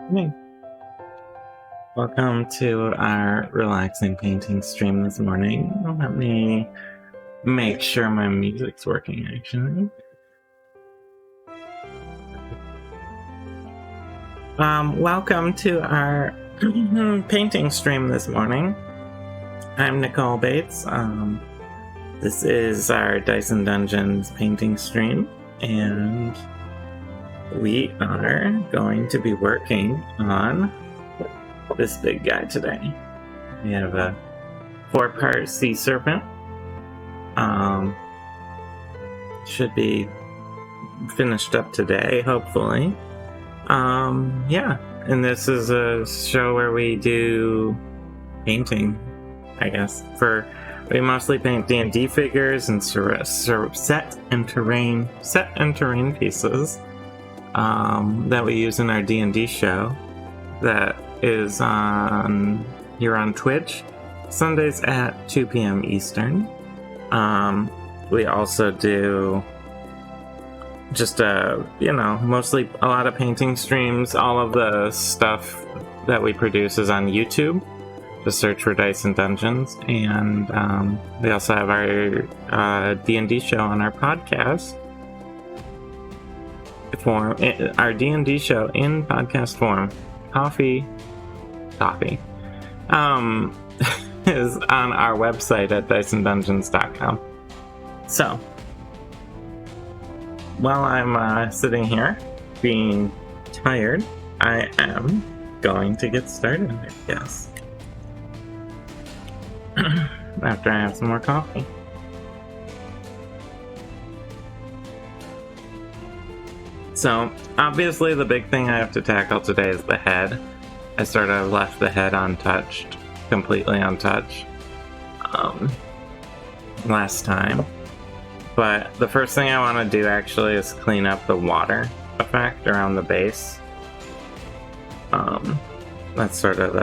Hey, welcome to our relaxing painting stream this morning. Let me make sure my music's working, actually. Welcome to our painting stream this morning. I'm Nichole Bates. This is our Dice and Dungeons painting stream, and we are going to be working on this big guy today. We have a 4-part sea serpent. Should be finished up today, hopefully. Yeah, and this is a show where we do painting, I guess. We mostly paint D&D figures and set and terrain pieces that we use in our D&D show that is here on Twitch Sundays at 2 p.m. Eastern. We also do just mostly a lot of painting streams. All of the stuff that we produce is on YouTube. Just search for Dice and Dungeons, and we also have our D&D show on our podcast form. Our D&D show in podcast form, coffee, is on our website at diceanddungeons.com. So, while I'm sitting here being tired, I am going to get started, I guess. After I have some more coffee. So, obviously the big thing I have to tackle today is the head. I sort of left the head untouched, completely untouched, last time. But the first thing I want to do actually is clean up the water effect around the base. That's sort of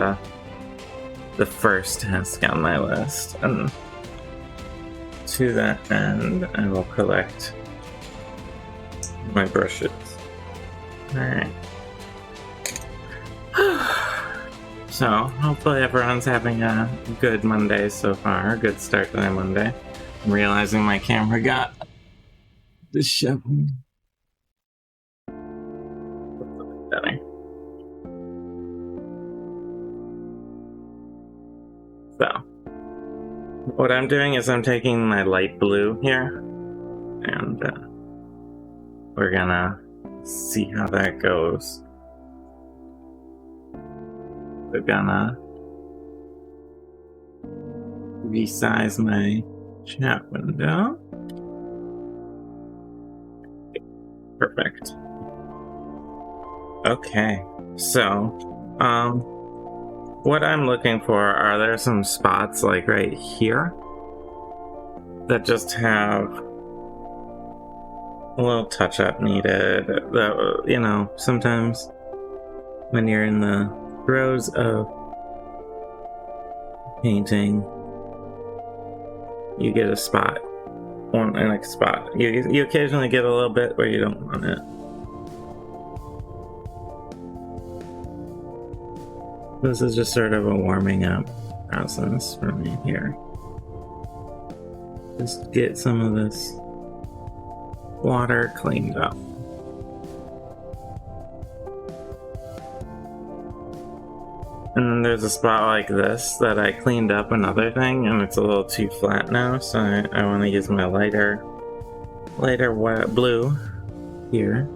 the first task on my list. And to that end, I will collect my brushes. Alright. So, hopefully everyone's having a good Monday so far. A good start to their Monday. I'm realizing my camera got disheveled. So, what I'm doing is I'm taking my light blue here, and we're gonna see how that goes. We're gonna resize my chat window. Perfect. Okay, so, what I'm looking for, are there some spots like right here that just have a little touch-up needed? That, sometimes when you're in the throes of painting, you get a spot, You occasionally get a little bit where you don't want it. This is just sort of a warming up process for me here. Just get some of this water cleaned up. And then there's a spot like this that I cleaned up another thing, and it's a little too flat now, so I want to use my lighter white blue here.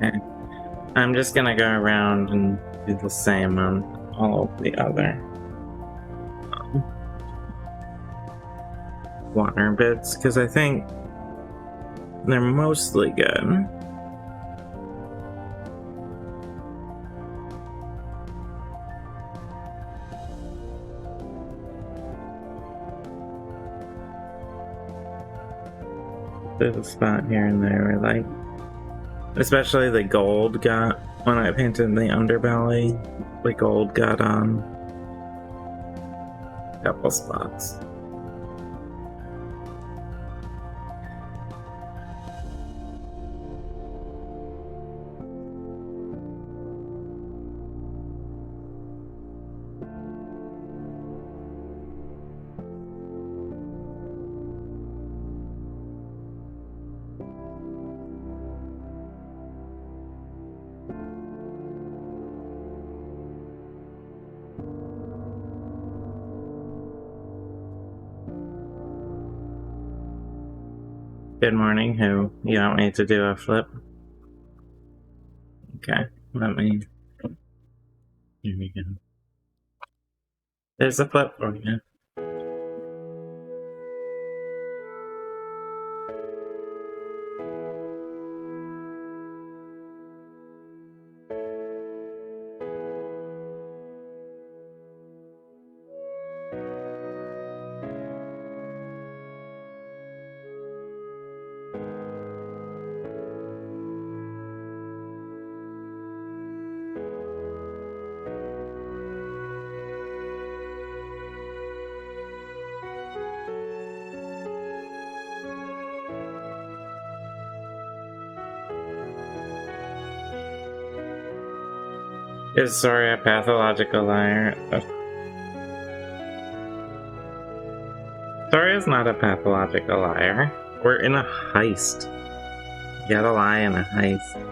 Okay. I'm just gonna go around and do the same on all of the other water bits, because I think they're mostly good. There's a spot here and there where, like, especially the gold got, when I painted the underbelly, the gold got on a couple spots. Good morning, who? You want me to do a flip? Okay, let me... Here we go. There's a flip for you. Is Sori a pathological liar? Sori is not a pathological liar. We're in a heist. You gotta lie in a heist.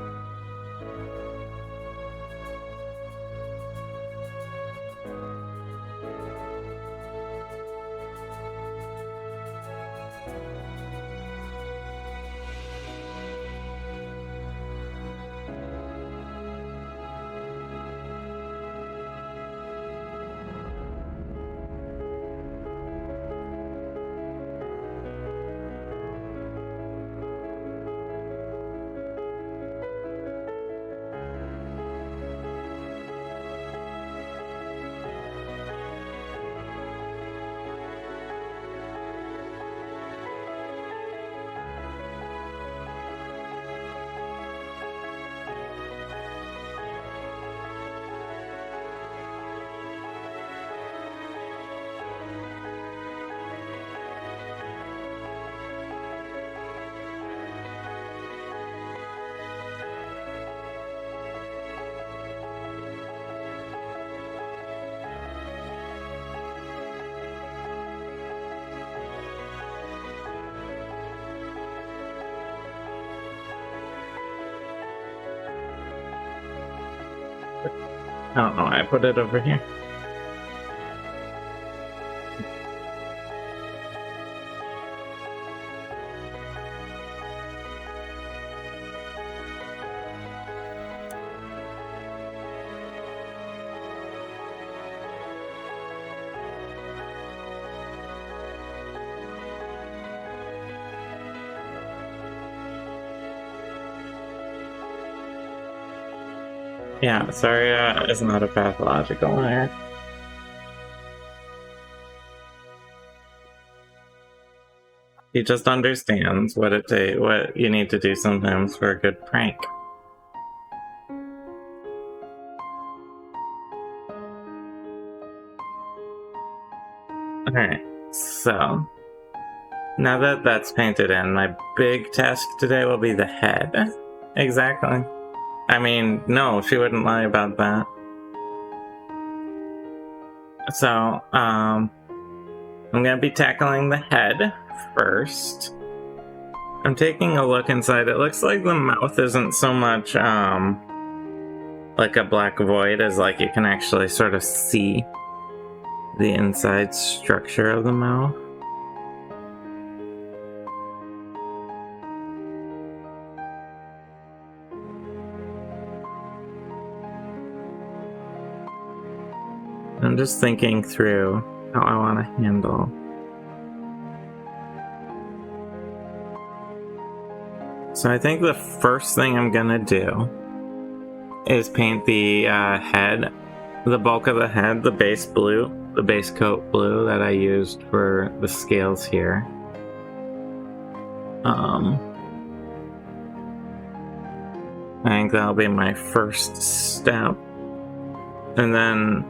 I don't know why I put it over here. Yeah, Saria is not a pathological liar. He just understands what you need to do sometimes for a good prank. Alright, so now that that's painted in, my big task today will be the head. Exactly. I mean, no, she wouldn't lie about that. So, I'm gonna be tackling the head first. I'm taking a look inside. It looks like the mouth isn't so much, like a black void as like you can actually sort of see the inside structure of the mouth. I'm just thinking through how I want to handle. So I think the first thing I'm gonna do is paint the head, the bulk of the head, the base blue, the base coat blue that I used for the scales here. I think that'll be my first step. And then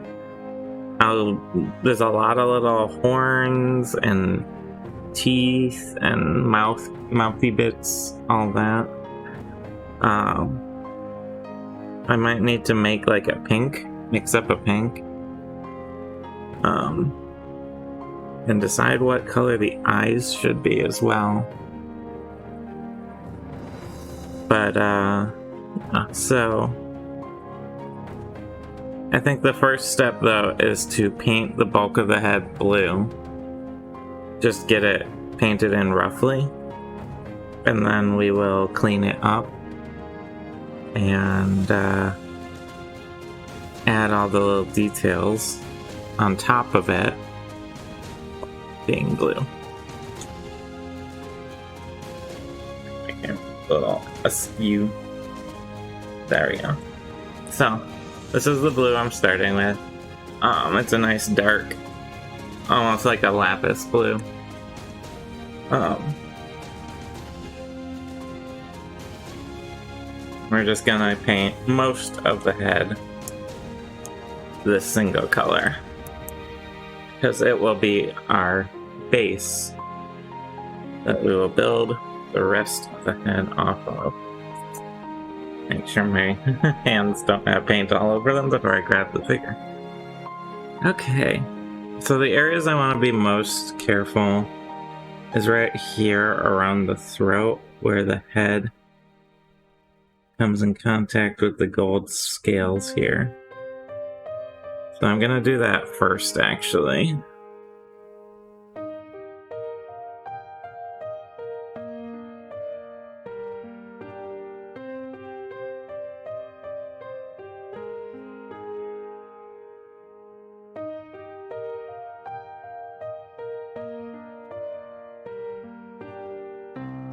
there's a lot of little horns and teeth and mouthy bits, all that. I might need to make like a pink, mix up a pink. And decide what color the eyes should be as well. But, so I think the first step though is to paint the bulk of the head blue. Just get it painted in roughly. And then we will clean it up and add all the little details on top of it being blue. Okay, a little askew. There we go. So, this is the blue I'm starting with. It's a nice dark, almost like a lapis blue. We're just gonna paint most of the head this single color, because it will be our base that we will build the rest of the head off of. Make sure my hands don't have paint all over them before I grab the figure. Okay, so the areas I want to be most careful is right here around the throat, where the head comes in contact with the gold scales here. So I'm gonna do that first, actually.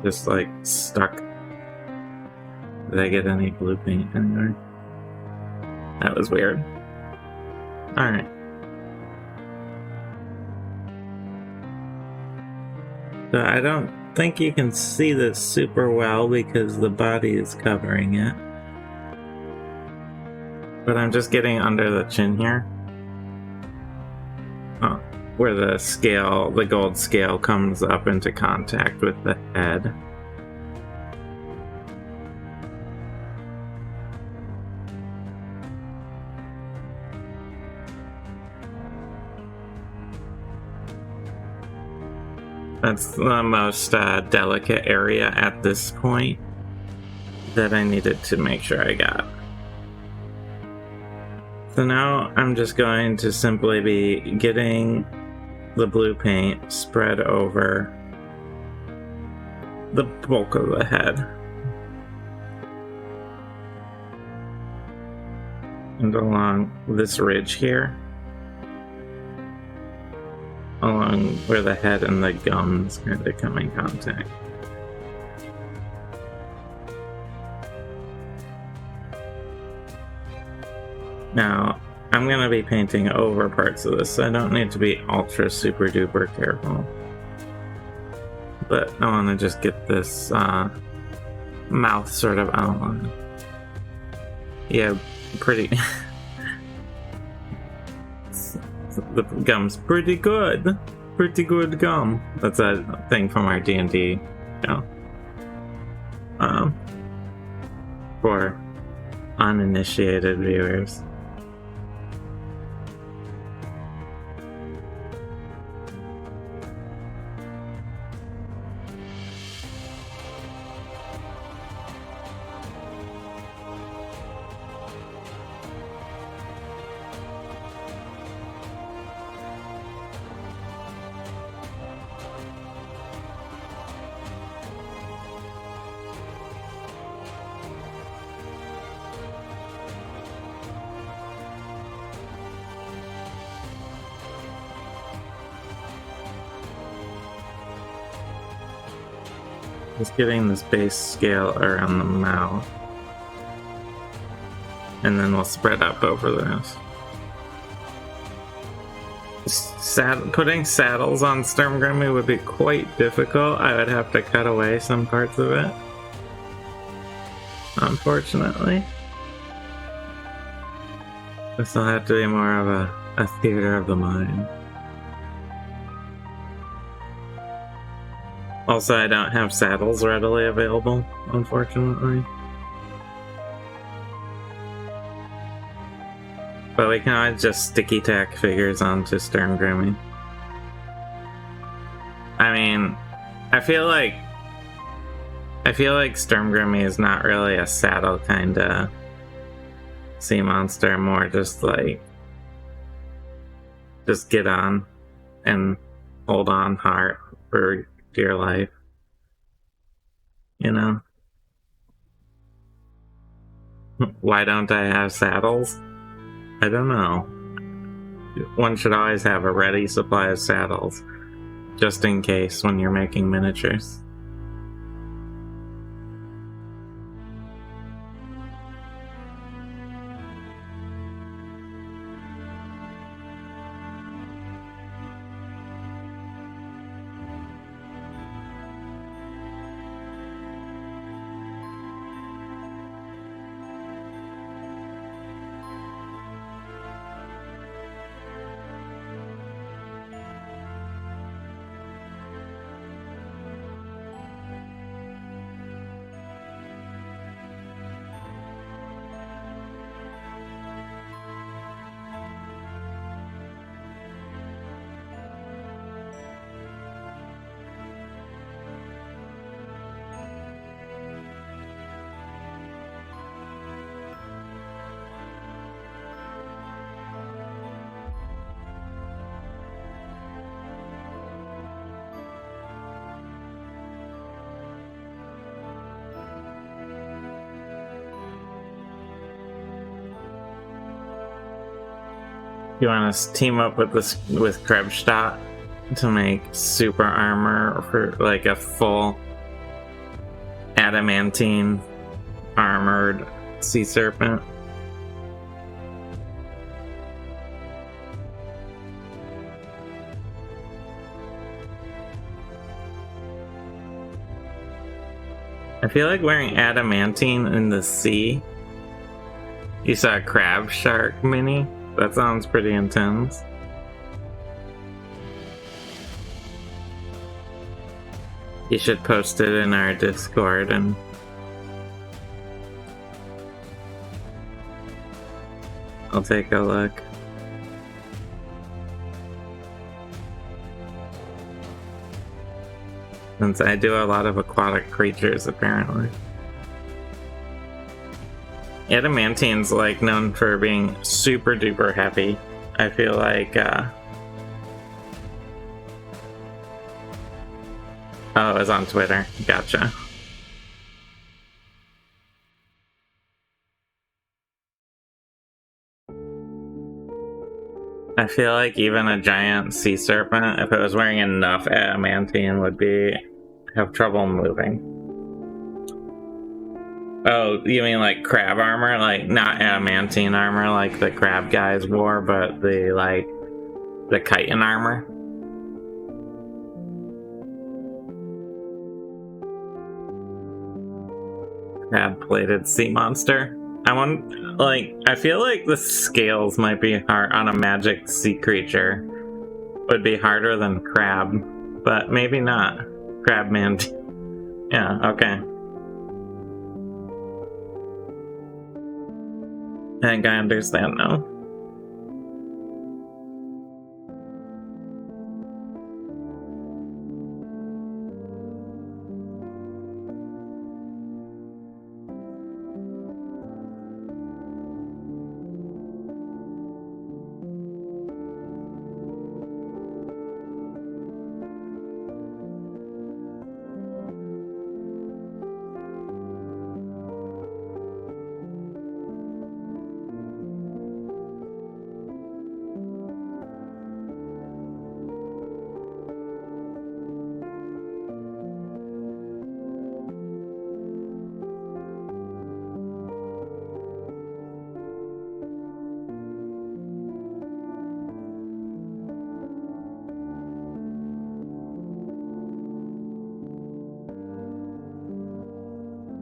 Just like stuck. Did I get any blue paint anywhere? That was weird. Alright. So I don't think you can see this super well because the body is covering it. But I'm just getting under the chin here. Oh, where the scale, the gold scale comes up into contact with the head. That's the most delicate area at this point that I needed to make sure I got. So now I'm just going to simply be getting the blue paint spread over the bulk of the head. And along this ridge here. Along where the head and the gums kind of come in contact. Now, I'm going to be painting over parts of this, so I don't need to be ultra super duper careful. But I want to just get this mouth sort of outline. Yeah, pretty... The gum's pretty good. Pretty good gum. That's a thing from our D&D, for uninitiated viewers. Just getting this base scale around the mouth. And then we'll spread up over the rest. Putting saddles on Sturmgrimmy would be quite difficult. I would have to cut away some parts of it, unfortunately. This will have to be more of a theater of the mind. Also, I don't have saddles readily available, unfortunately. But we can always just sticky tack figures onto Sturmgrimmy. I mean, I feel like Sturmgrimmy is not really a saddle kind of sea monster, more just like just get on and hold on hard for dear life, you know. Why don't I have saddles? I don't know. One should always have a ready supply of saddles, just in case when you're making miniatures. You want to team up with Krebsstadt to make super armor for like a full adamantine armored sea serpent. I feel like wearing adamantine in the sea. You saw a crab shark mini? That sounds pretty intense. You should post it in our Discord and I'll take a look. Since I do a lot of aquatic creatures, apparently. Adamantine's like known for being super duper heavy. I feel like oh, it was on Twitter. Gotcha. I feel like even a giant sea serpent, if it was wearing enough adamantine, would have trouble moving. Oh, you mean like crab armor? Like, not adamantine armor like the crab guys wore, but the chitin armor? Crab-plated sea monster? I feel like the scales might be hard on a magic sea creature. Would be harder than crab, but maybe not. Crab man. Yeah, okay. I think I understand now.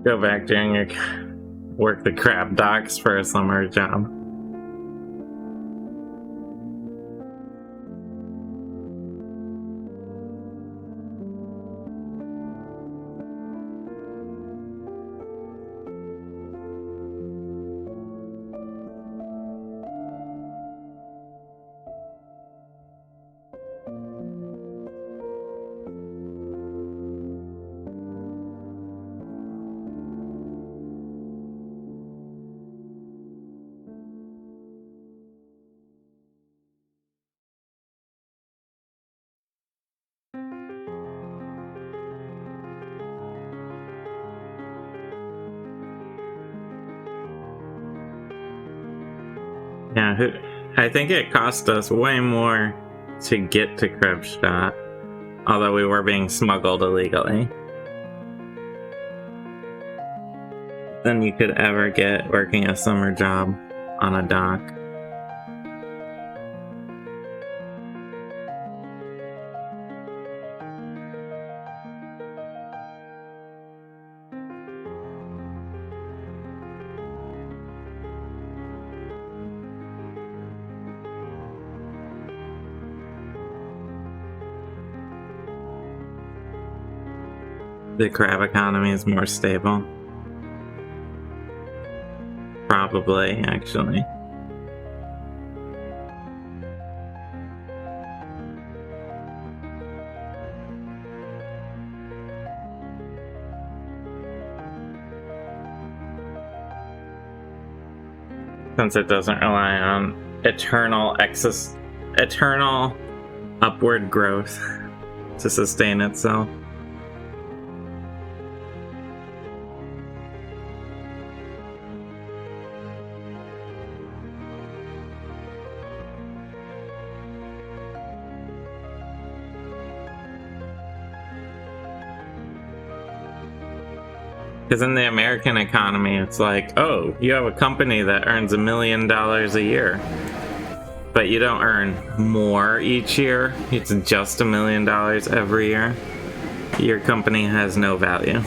Go back during your work the crab docks for a summer job. Yeah, I think it cost us way more to get to Krebsstadt, although we were being smuggled illegally, than you could ever get working a summer job on a dock. The crab economy is more stable. Probably, actually. Since it doesn't rely on eternal upward growth to sustain itself. Because in the American economy, it's like, oh, you have a company that earns $1 million a year, but you don't earn more each year. It's just $1 million every year. Your company has no value.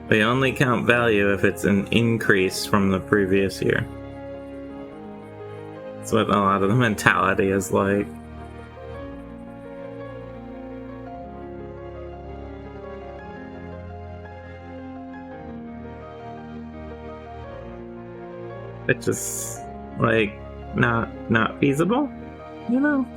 They only count value if it's an increase from the previous year. That's what a lot of the mentality is like. It's just like not feasible, you know?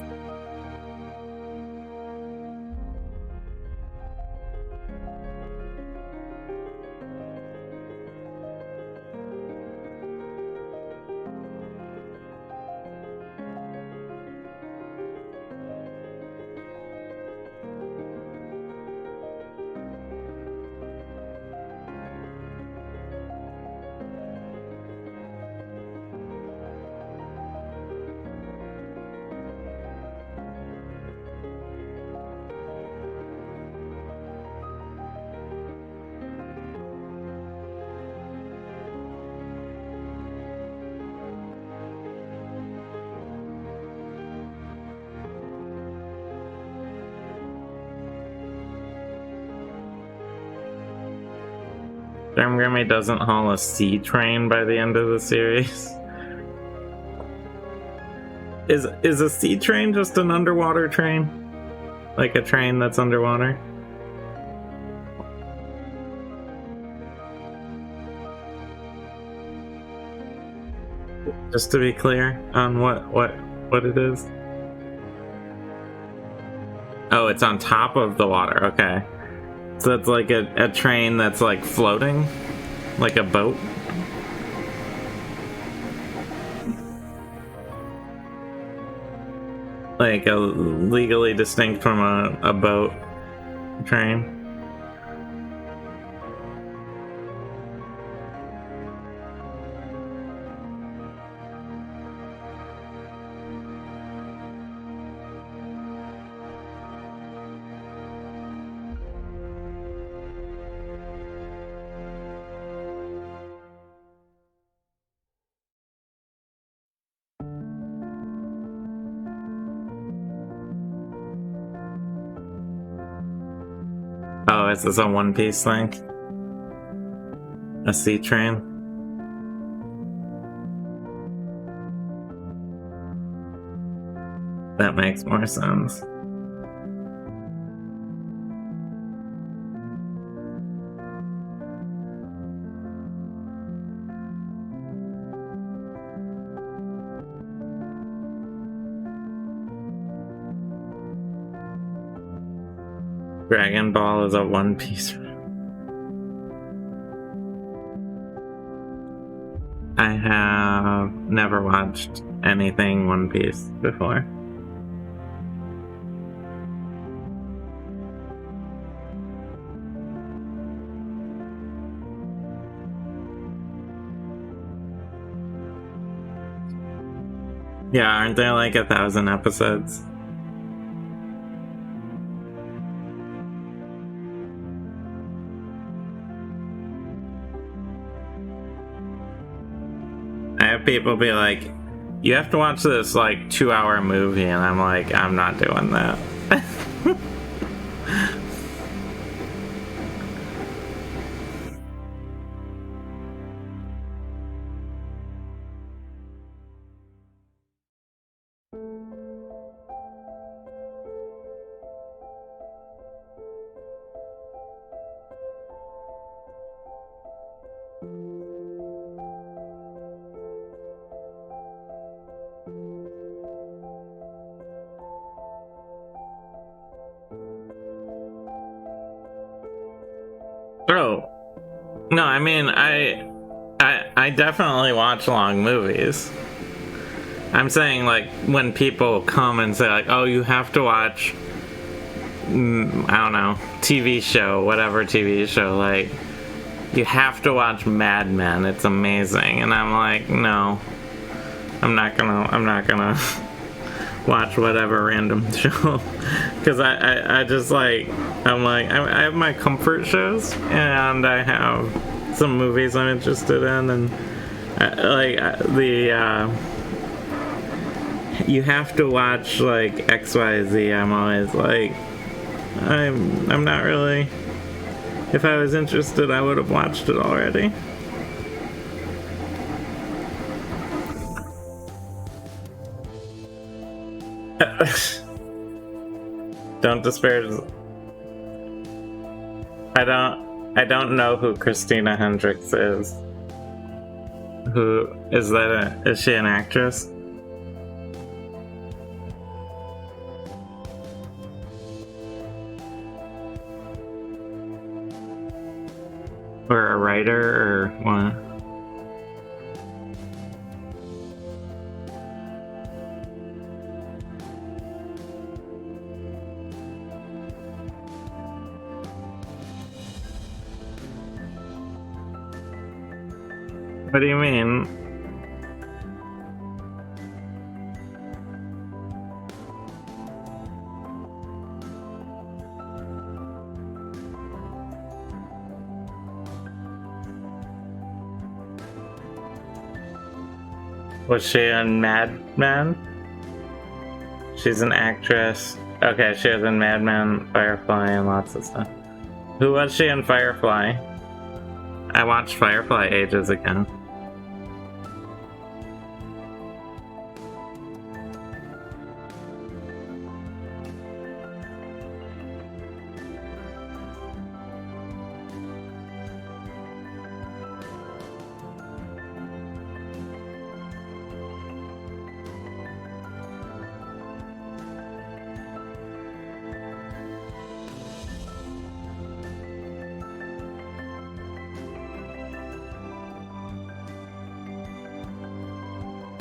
Grimmy doesn't haul a sea train by the end of the series. Is a sea train just an underwater train? Like a train that's underwater? Just to be clear on what it is. Oh, it's on top of the water. Okay. So it's like a train that's like floating? Like a boat? Like a legally distinct from a boat train? Oh, is this a One Piece thing? A sea train? That makes more sense. Dragon Ball is a One Piece. I have never watched anything One Piece before. Yeah, aren't there like 1,000 episodes? I have people be like, you have to watch this like 2-hour movie, and I'm like, I'm not doing that. Oh, no, I mean, I definitely watch long movies. I'm saying, like, when people come and say, like, oh, you have to watch, I don't know, TV show, whatever TV show, like, you have to watch Mad Men, it's amazing. And I'm like, no, I'm not gonna watch whatever random show. Because I just, like, I'm like, I have my comfort shows, and I have some movies I'm interested in, and, you have to watch, like, XYZ, I'm always like, I'm not really, if I was interested, I would have watched it already. Don't disparage. I don't know who Christina Hendricks is. Who is that? Is she an actress? Or a writer, or what? What do you mean? Was she in Mad Men? She's an actress. Okay, she was in Mad Men, Firefly, and lots of stuff. Who was she in Firefly? I watched Firefly ages ago.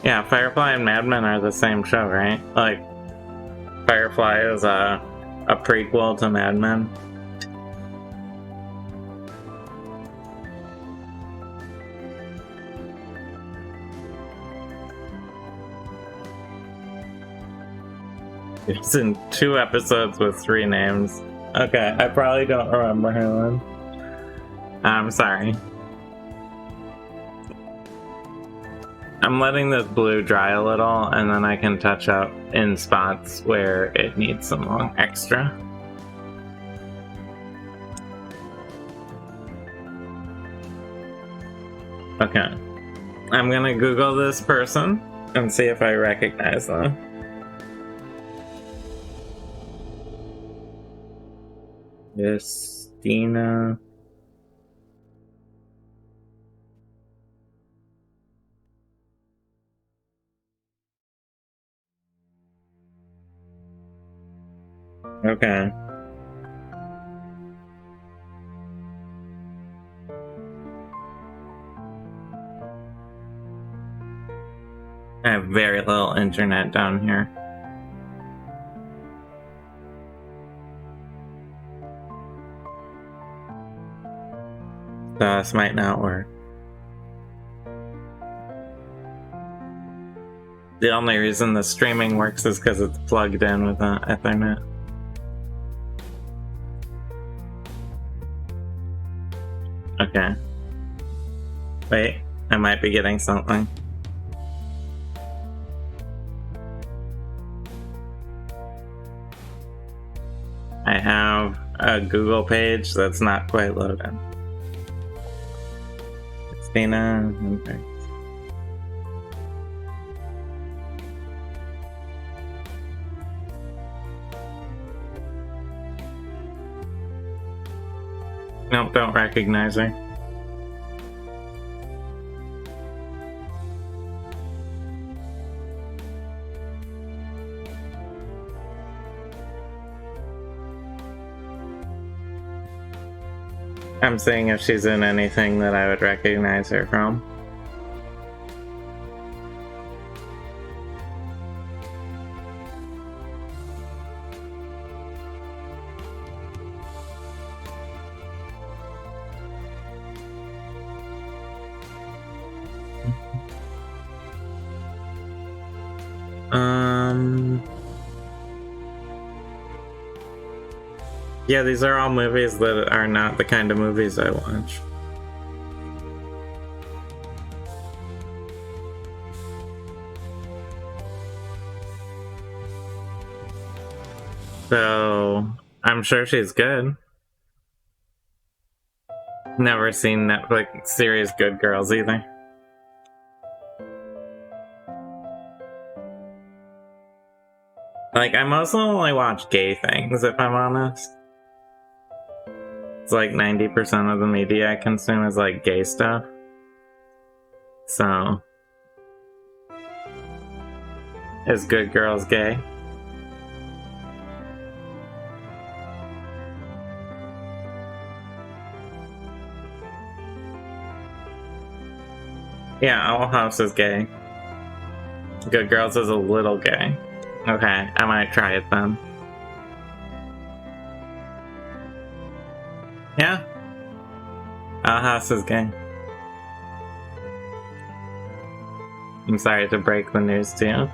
Yeah, Firefly and Mad Men are the same show, right? Like, Firefly is a prequel to Mad Men. It's in 2 episodes with 3 names. Okay, I probably don't remember her then. I'm sorry. I'm letting this blue dry a little, and then I can touch up in spots where it needs some extra. Okay. I'm gonna Google this person and see if I recognize them. Christina. Okay. I have very little internet down here. So this might not work. The only reason the streaming works is because it's plugged in with Ethernet. Okay. Wait, I might be getting something. I have a Google page that's not quite loaded. Christina. Okay. Nope, don't recognize her. I'm seeing if she's in anything that I would recognize her from. Yeah, these are all movies that are not the kind of movies I watch. So, I'm sure she's good. Never seen Netflix series Good Girls either. Like, I mostly only watch gay things, if I'm honest. It's like 90% of the media I consume is like gay stuff. So, is Good Girls gay? Yeah, Owl House is gay. Good Girls is a little gay. Okay, I might try it then. Yeah. Owl House is gay. I'm sorry to break the news to you.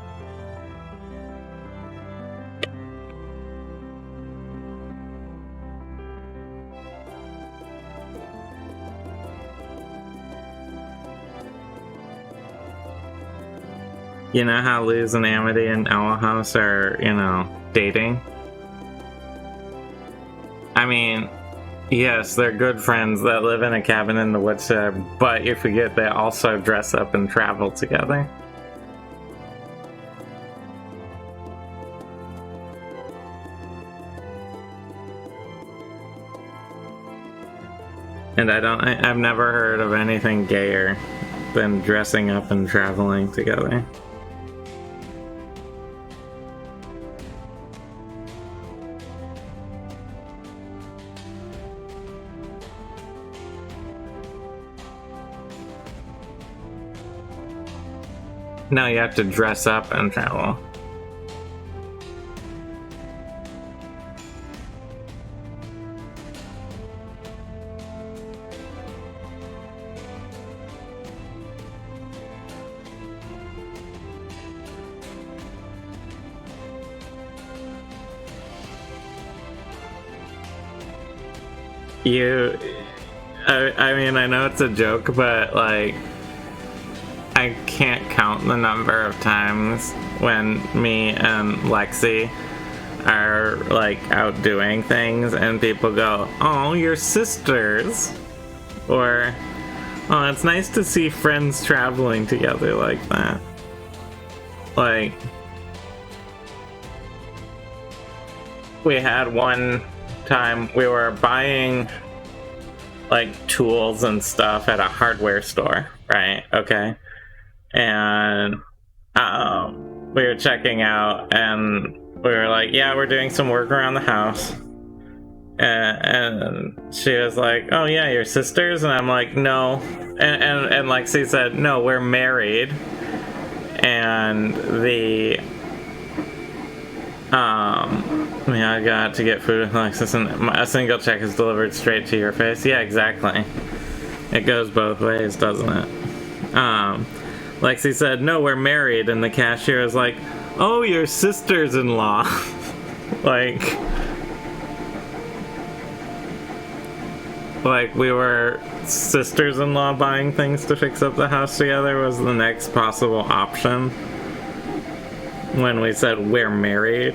You know how Liz and Amity and Owl House are, dating? I mean, yes, they're good friends that live in a cabin in the woods, but you forget they also dress up and travel together. And I've never heard of anything gayer than dressing up and traveling together. No, you have to dress up and travel. I mean, I know it's a joke, but like, I can't count the number of times when me and Lexi are like out doing things and people go, "Oh, you're sisters," or Oh, it's nice to see friends traveling together like that. Like, we had one time we were buying like tools and stuff at a hardware store, right? Okay. And we were checking out and we were like, yeah, we're doing some work around the house. And she was like, oh yeah, your sisters? And I'm like, no. And Lexi said, no, we're married. And the I got to get food with Alexis, and a single check is delivered straight to your face. Yeah, exactly. It goes both ways, doesn't it? Lexi said, no, we're married, and the cashier was like, oh, your sisters-in-law. like we were sisters-in-law buying things to fix up the house together was the next possible option when we said we're married.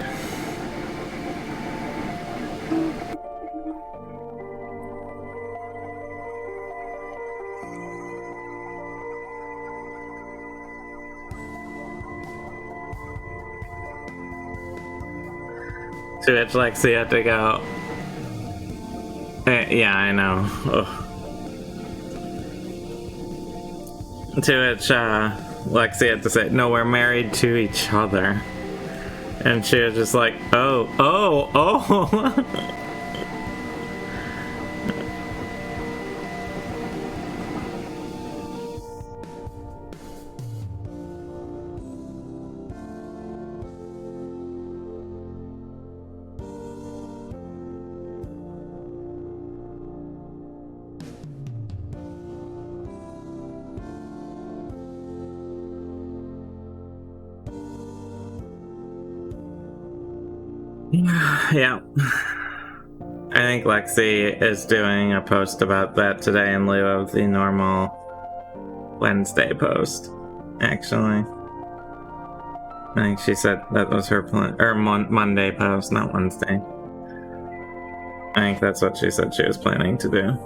To which Lexi had to go, yeah, I know. Ugh. To which Lexi had to say, no, we're married to each other. And she was just like, oh. Yeah. I think Lexi is doing a post about that today in lieu of the normal Wednesday post, actually. I think she said that was her plan, or Monday post, not Wednesday. I think that's what she said she was planning to do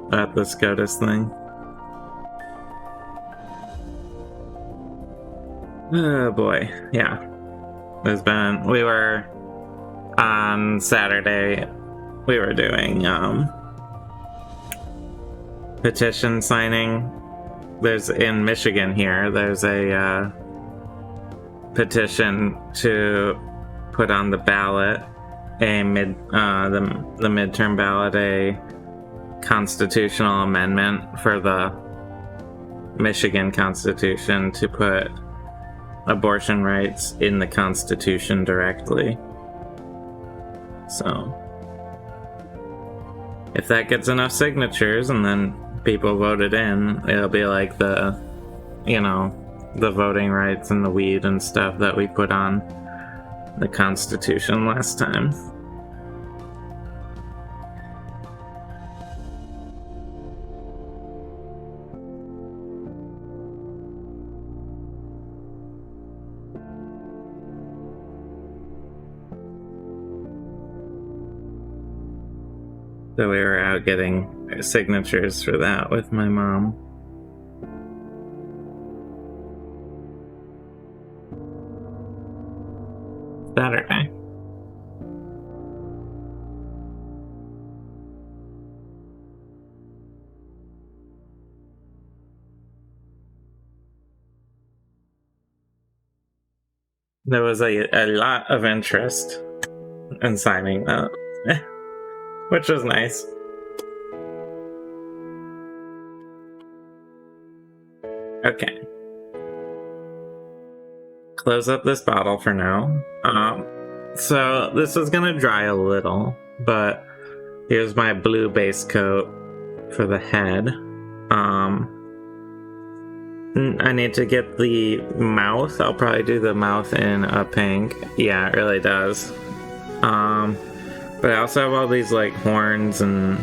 about the SCOTUS thing. Oh boy, yeah. We were on Saturday, we were doing petition signing. There's in Michigan here, there's a petition to put on the ballot the midterm ballot a constitutional amendment for the Michigan Constitution to put abortion rights in the Constitution directly. So, if that gets enough signatures and then people vote it in, it'll be like the voting rights and the weed and stuff that we put on the Constitution last time. So we were out getting signatures for that with my mom. Saturday. There was a lot of interest in signing that. Which was nice. Okay. Close up this bottle for now. So this is gonna dry a little, but here's my blue base coat for the head. I need to get the mouth. I'll probably do the mouth in a pink. Yeah, it really does. But I also have all these like horns and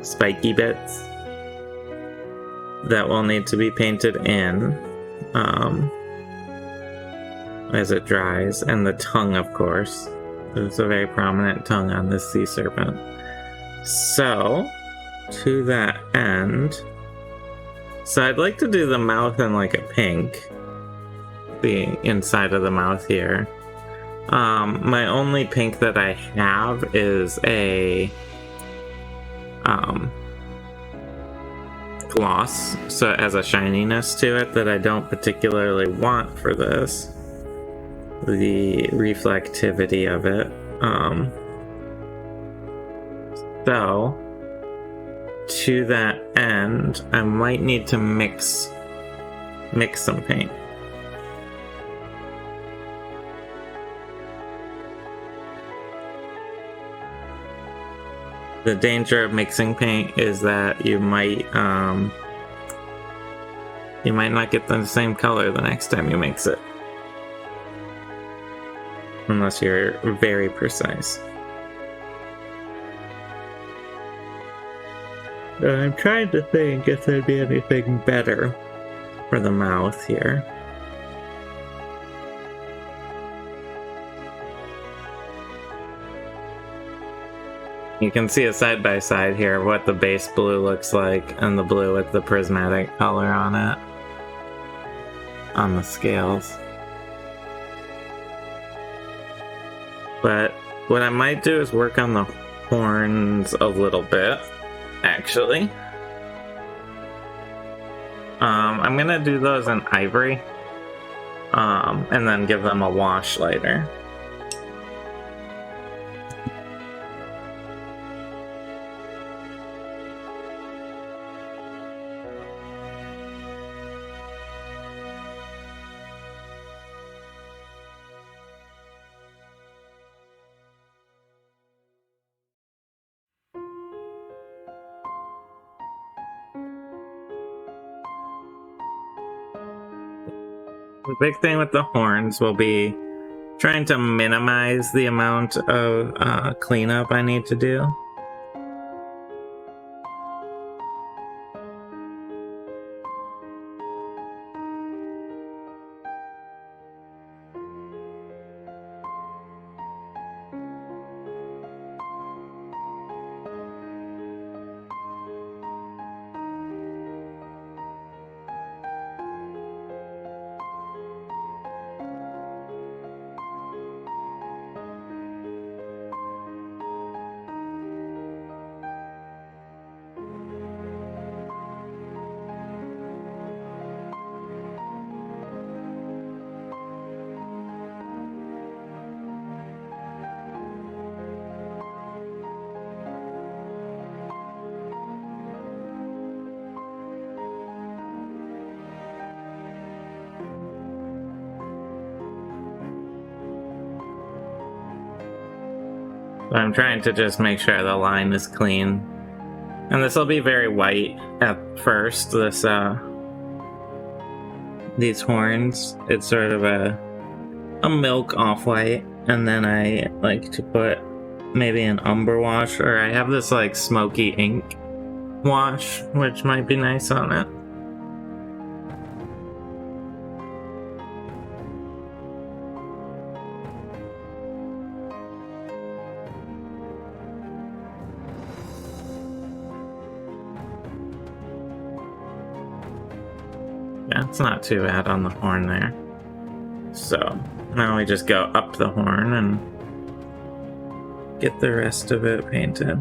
spiky bits that will need to be painted in as it dries, and the tongue, of course. There's a very prominent tongue on this sea serpent. So to that end. So I'd like to do the mouth in like a pink. The inside of the mouth here. My only pink that I have is a gloss, so it has a shininess to it that I don't particularly want for this. The reflectivity of it. So to that end, I might need to mix some paint. The danger of mixing paint is that you might not get the same color the next time you mix it. Unless you're very precise. I'm trying to think if there'd be anything better for the mouth here. You can see a side-by-side here of what the base blue looks like and the blue with the prismatic color on it. On the scales. But what I might do is work on the horns a little bit, actually. I'm gonna do those in ivory. And then give them a wash later. The big thing with the horns will be trying to minimize the amount of cleanup I need to do. So I'm trying to just make sure the line is clean. And this will be very white at first, these horns. It's sort of a milk off-white, and then I like to put maybe an umber wash, or I have this like smoky ink wash, which might be nice on it. Yeah, it's not too bad on the horn there. So now we just go up the horn and get the rest of it painted.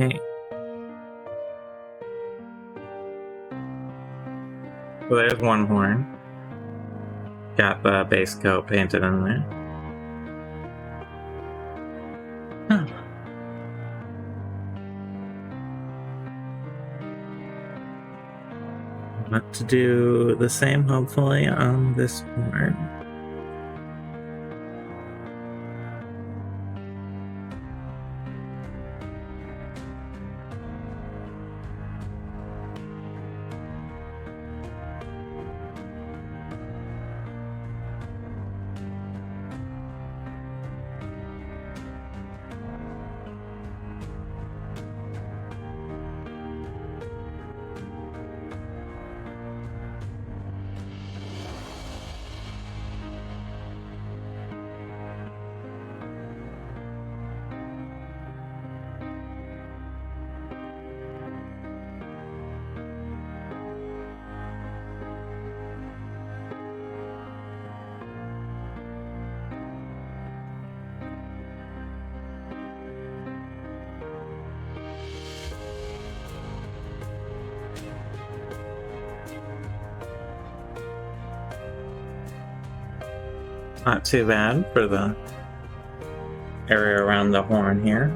Okay. So there's one horn. Got the base coat painted in there. Huh. Want to do the same, hopefully, on this horn. Not too bad for the area around the horn here.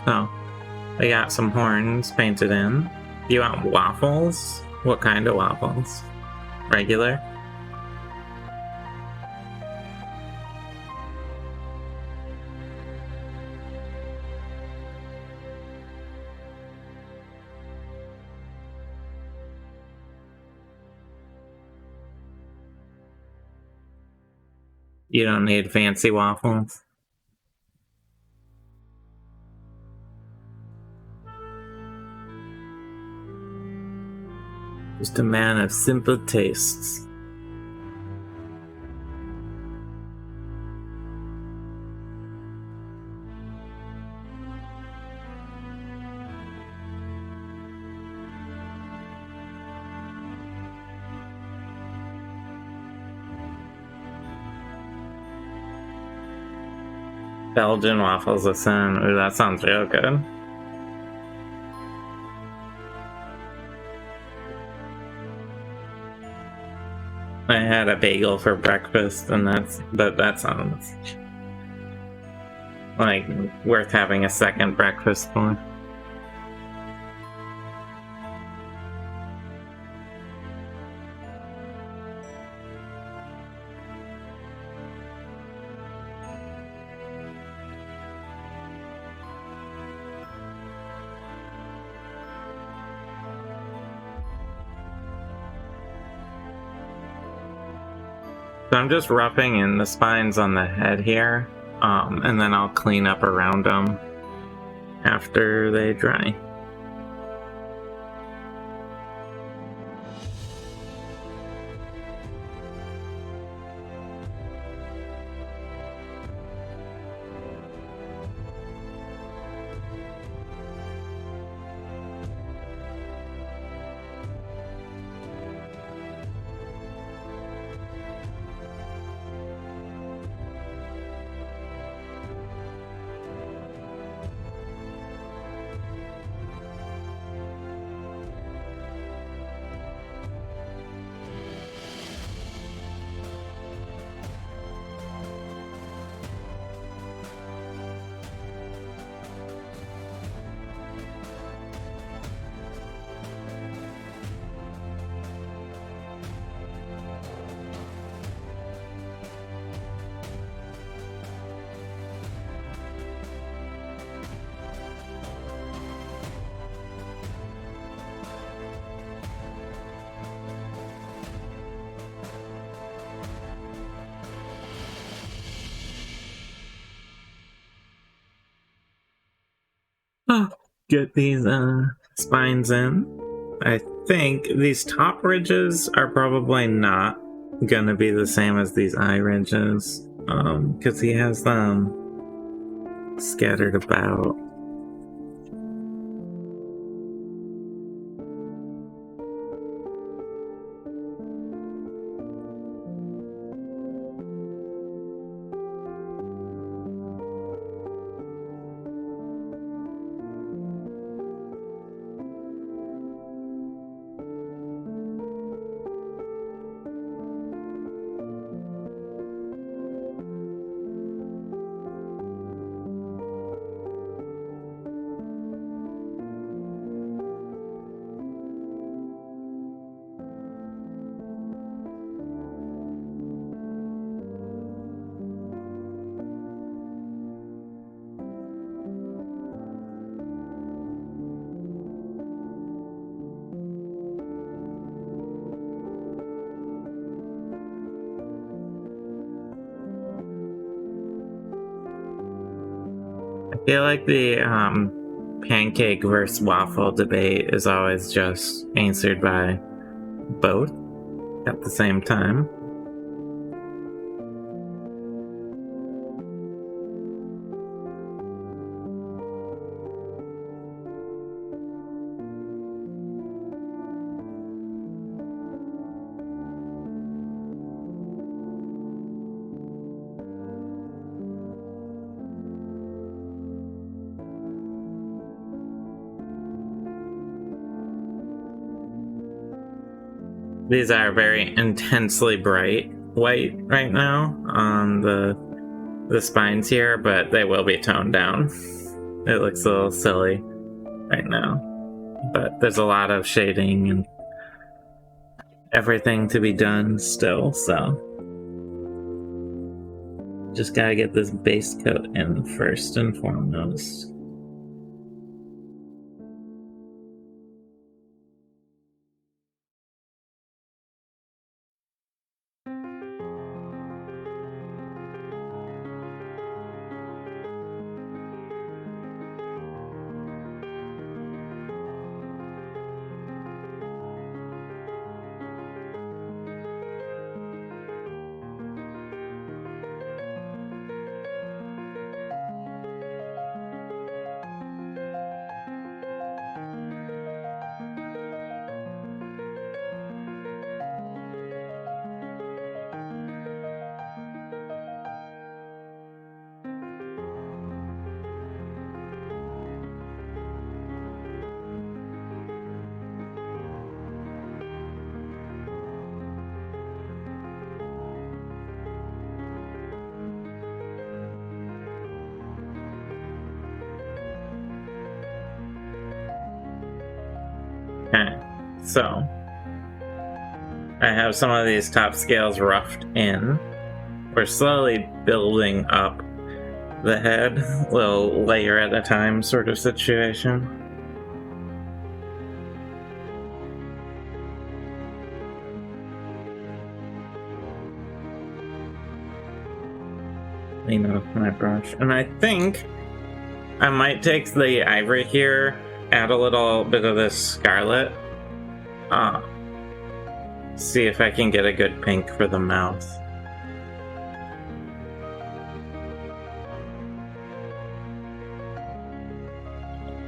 Oh, I got some horns painted in. You want waffles? What kind of waffles? Regular? You don't need fancy waffles? Just a man of simple tastes. Belgian waffles with cinnamon. Ooh, that sounds real good. I had a bagel for breakfast, and that sounds like worth having a second breakfast for. So I'm just roughing in the spines on the head here, and then I'll clean up around them after they dry. Get these spines in. I think these top ridges are probably not gonna be the same as these eye ridges, because he has them scattered about. I feel like the pancake versus waffle debate is always just answered by both at the same time. These are very intensely bright white right now on the spines here, but they will be toned down. It looks a little silly right now, but there's a lot of shading and everything to be done still, so just gotta get this base coat in first and foremost. Okay, so I have some of these top scales roughed in. We're slowly building up the head, a little layer at a time sort of situation. Clean off my brush. And I think I might take the ivory here, add a little bit of this scarlet. See if I can get a good pink for the mouth.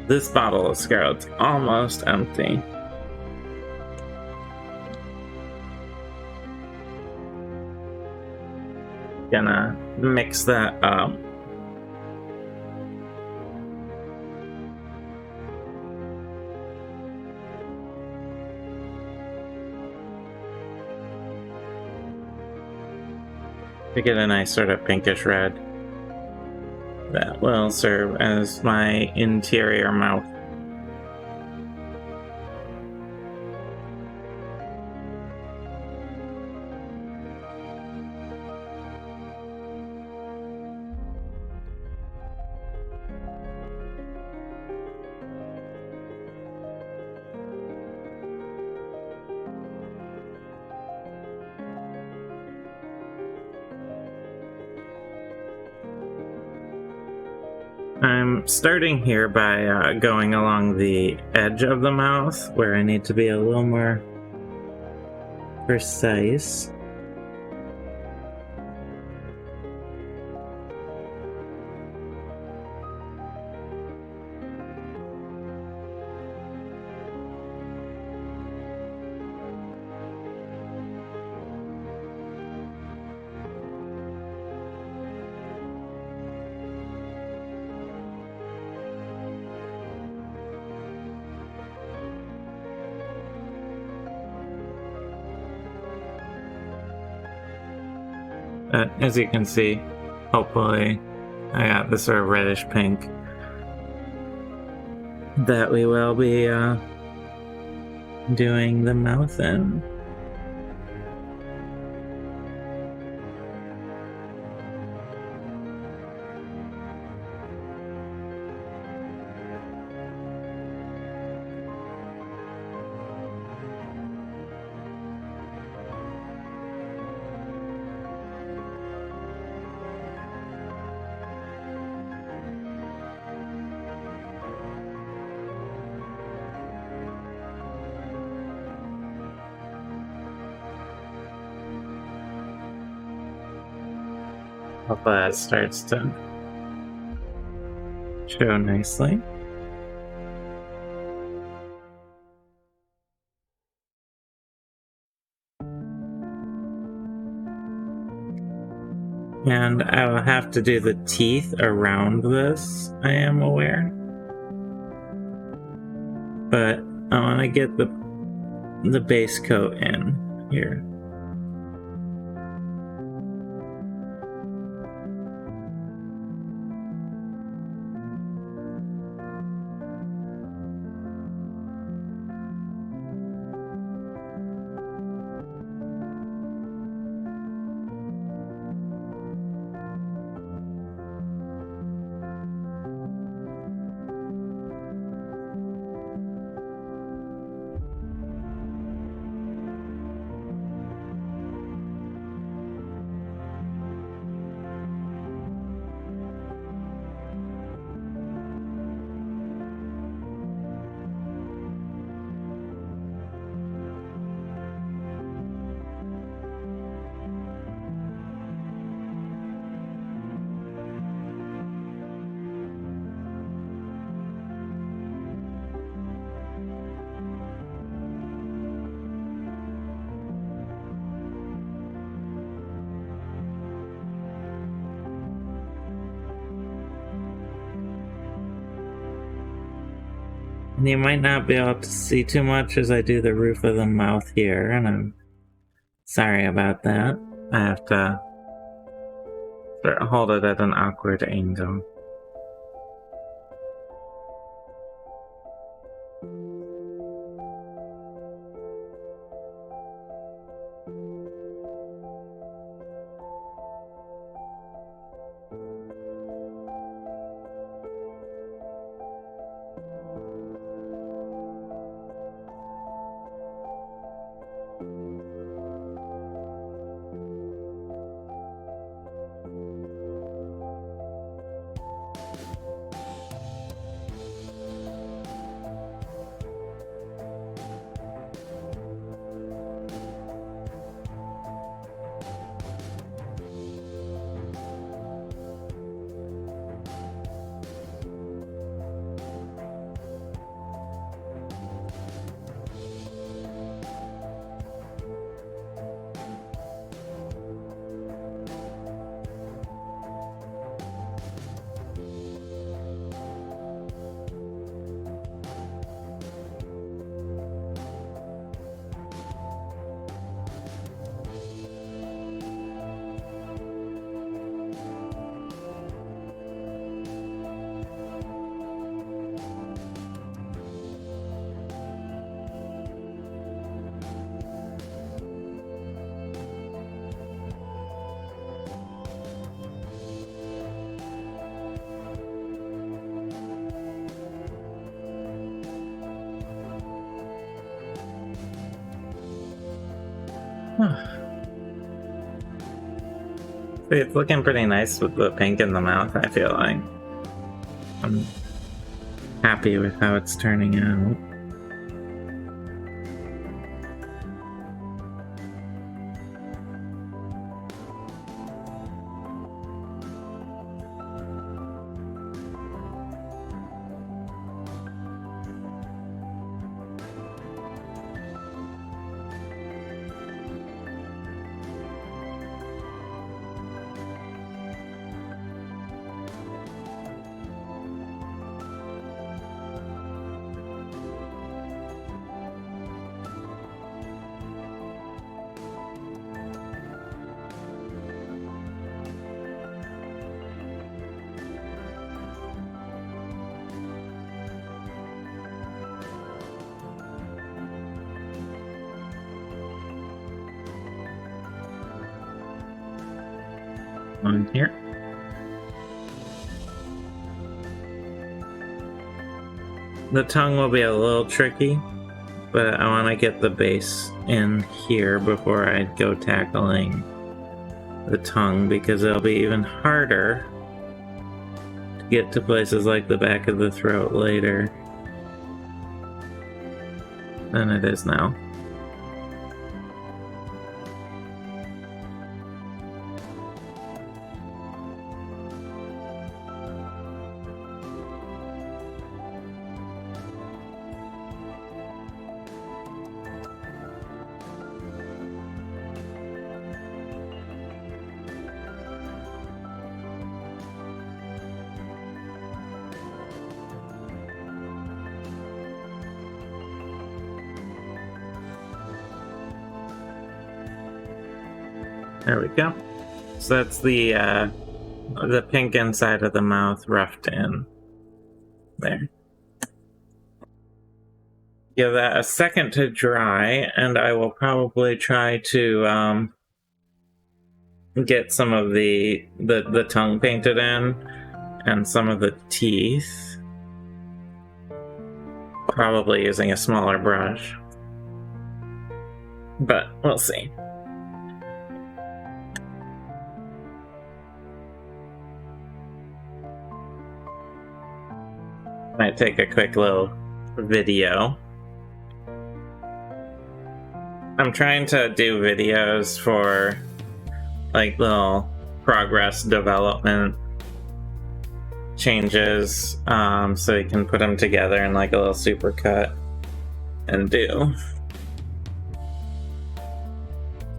This bottle of scarlet's almost empty. Gonna mix that up. To get a nice sort of pinkish red that will serve as my interior mouth. I'm starting here by going along the edge of the mouth, where I need to be a little more precise. As you can see, hopefully I got the sort of reddish pink that we will be doing the mouth in. Hopefully that starts to show nicely. And I will have to do the teeth around this, I am aware. But I want to get the base coat in here. And you might not be able to see too much as I do the roof of the mouth here, and I'm sorry about that. I have to sort of hold it at an awkward angle. It's looking pretty nice with the pink in the mouth, I feel like. I'm happy with how it's turning out. On here. The tongue will be a little tricky, but I want to get the base in here before I go tackling the tongue, because it'll be even harder to get to places like the back of the throat later than it is now. There we go. So that's the pink inside of the mouth roughed in. There. Give that a second to dry, and I will probably try to get some of the tongue painted in, and some of the teeth. Probably using a smaller brush. But we'll see. Might take a quick little video. I'm trying to do videos for like little progress development changes, so you can put them together in like a little supercut and do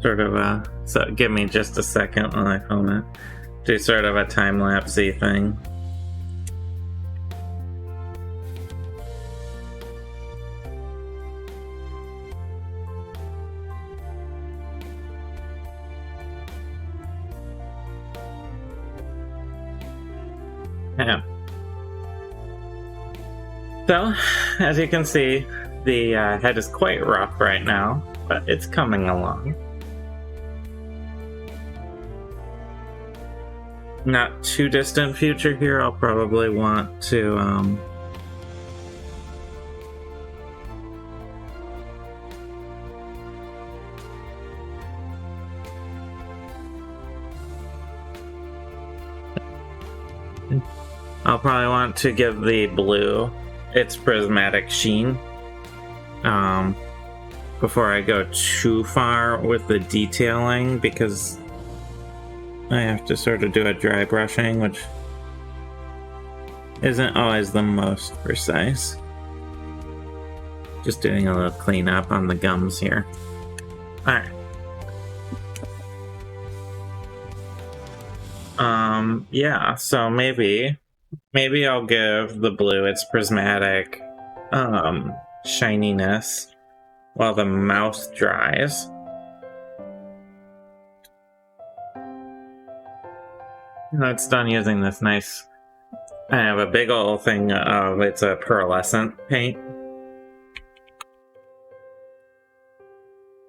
sort of a, so give me just a second while I film it, do sort of a time-lapsey thing. Yeah. So, as you can see, the head is quite rough right now, but it's coming along. Not too distant future here, I'll probably want to give the blue its prismatic sheen before I go too far with the detailing, because I have to sort of do a dry brushing, which isn't always the most precise. Just doing a little cleanup on the gums here. Alright. Yeah, so maybe I'll give the blue its prismatic shininess while the mouth dries. When it's done using this nice, I have a big old thing of, it's a pearlescent paint.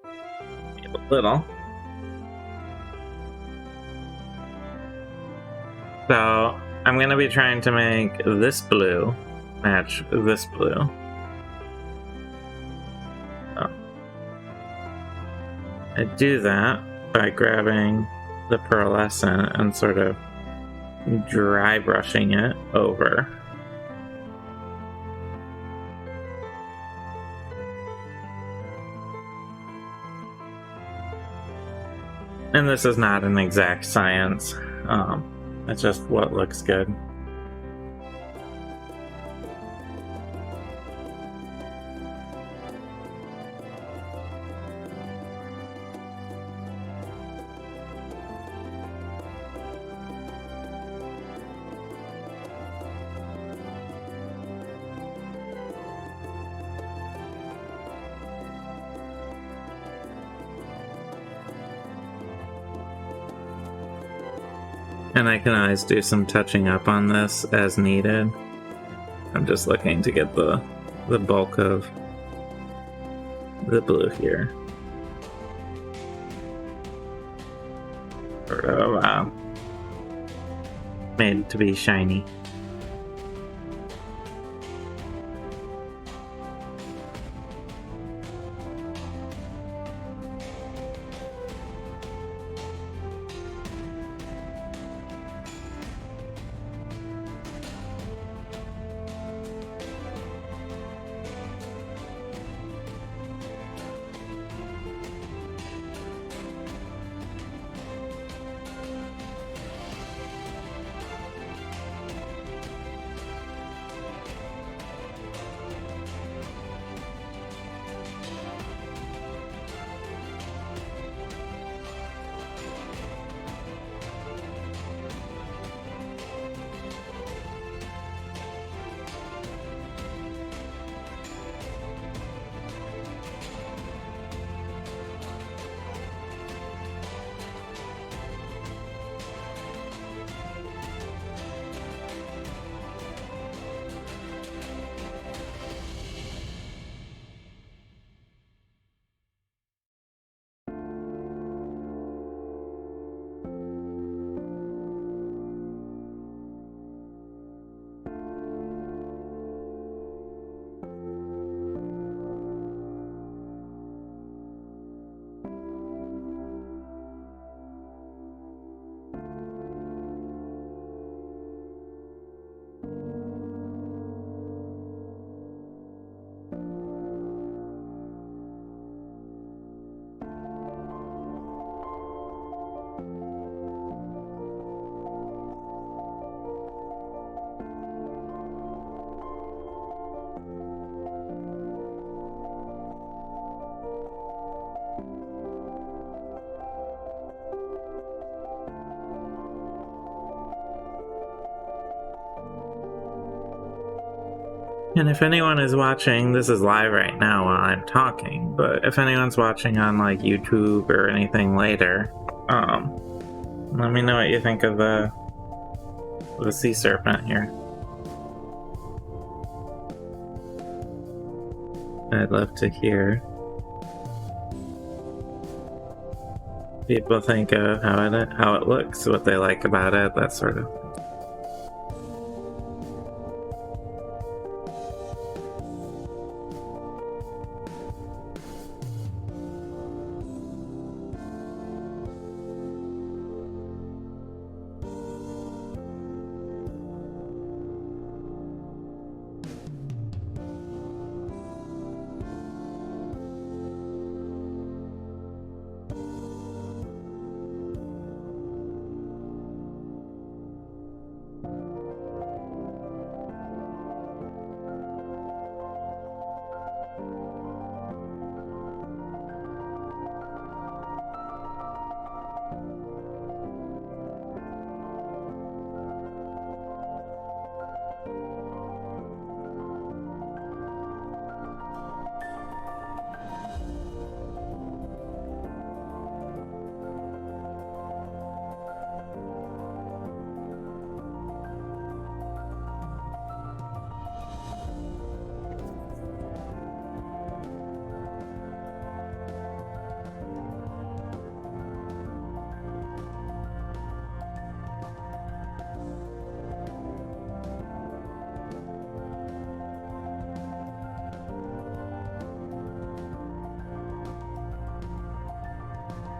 A little. So, I'm going to be trying to make this blue match this blue. So, I do that by grabbing the pearlescent and sort of dry brushing it over And this is not an exact science. It's just what looks good. And I can always do some touching up on this as needed. I'm just looking to get the bulk of the blue here. Sort of made to be shiny. And if anyone is watching, this is live right now while I'm talking, but if anyone's watching on like YouTube or anything later, let me know what you think of the sea serpent here. I'd love to hear people think of how it looks, what they like about it, that sort of.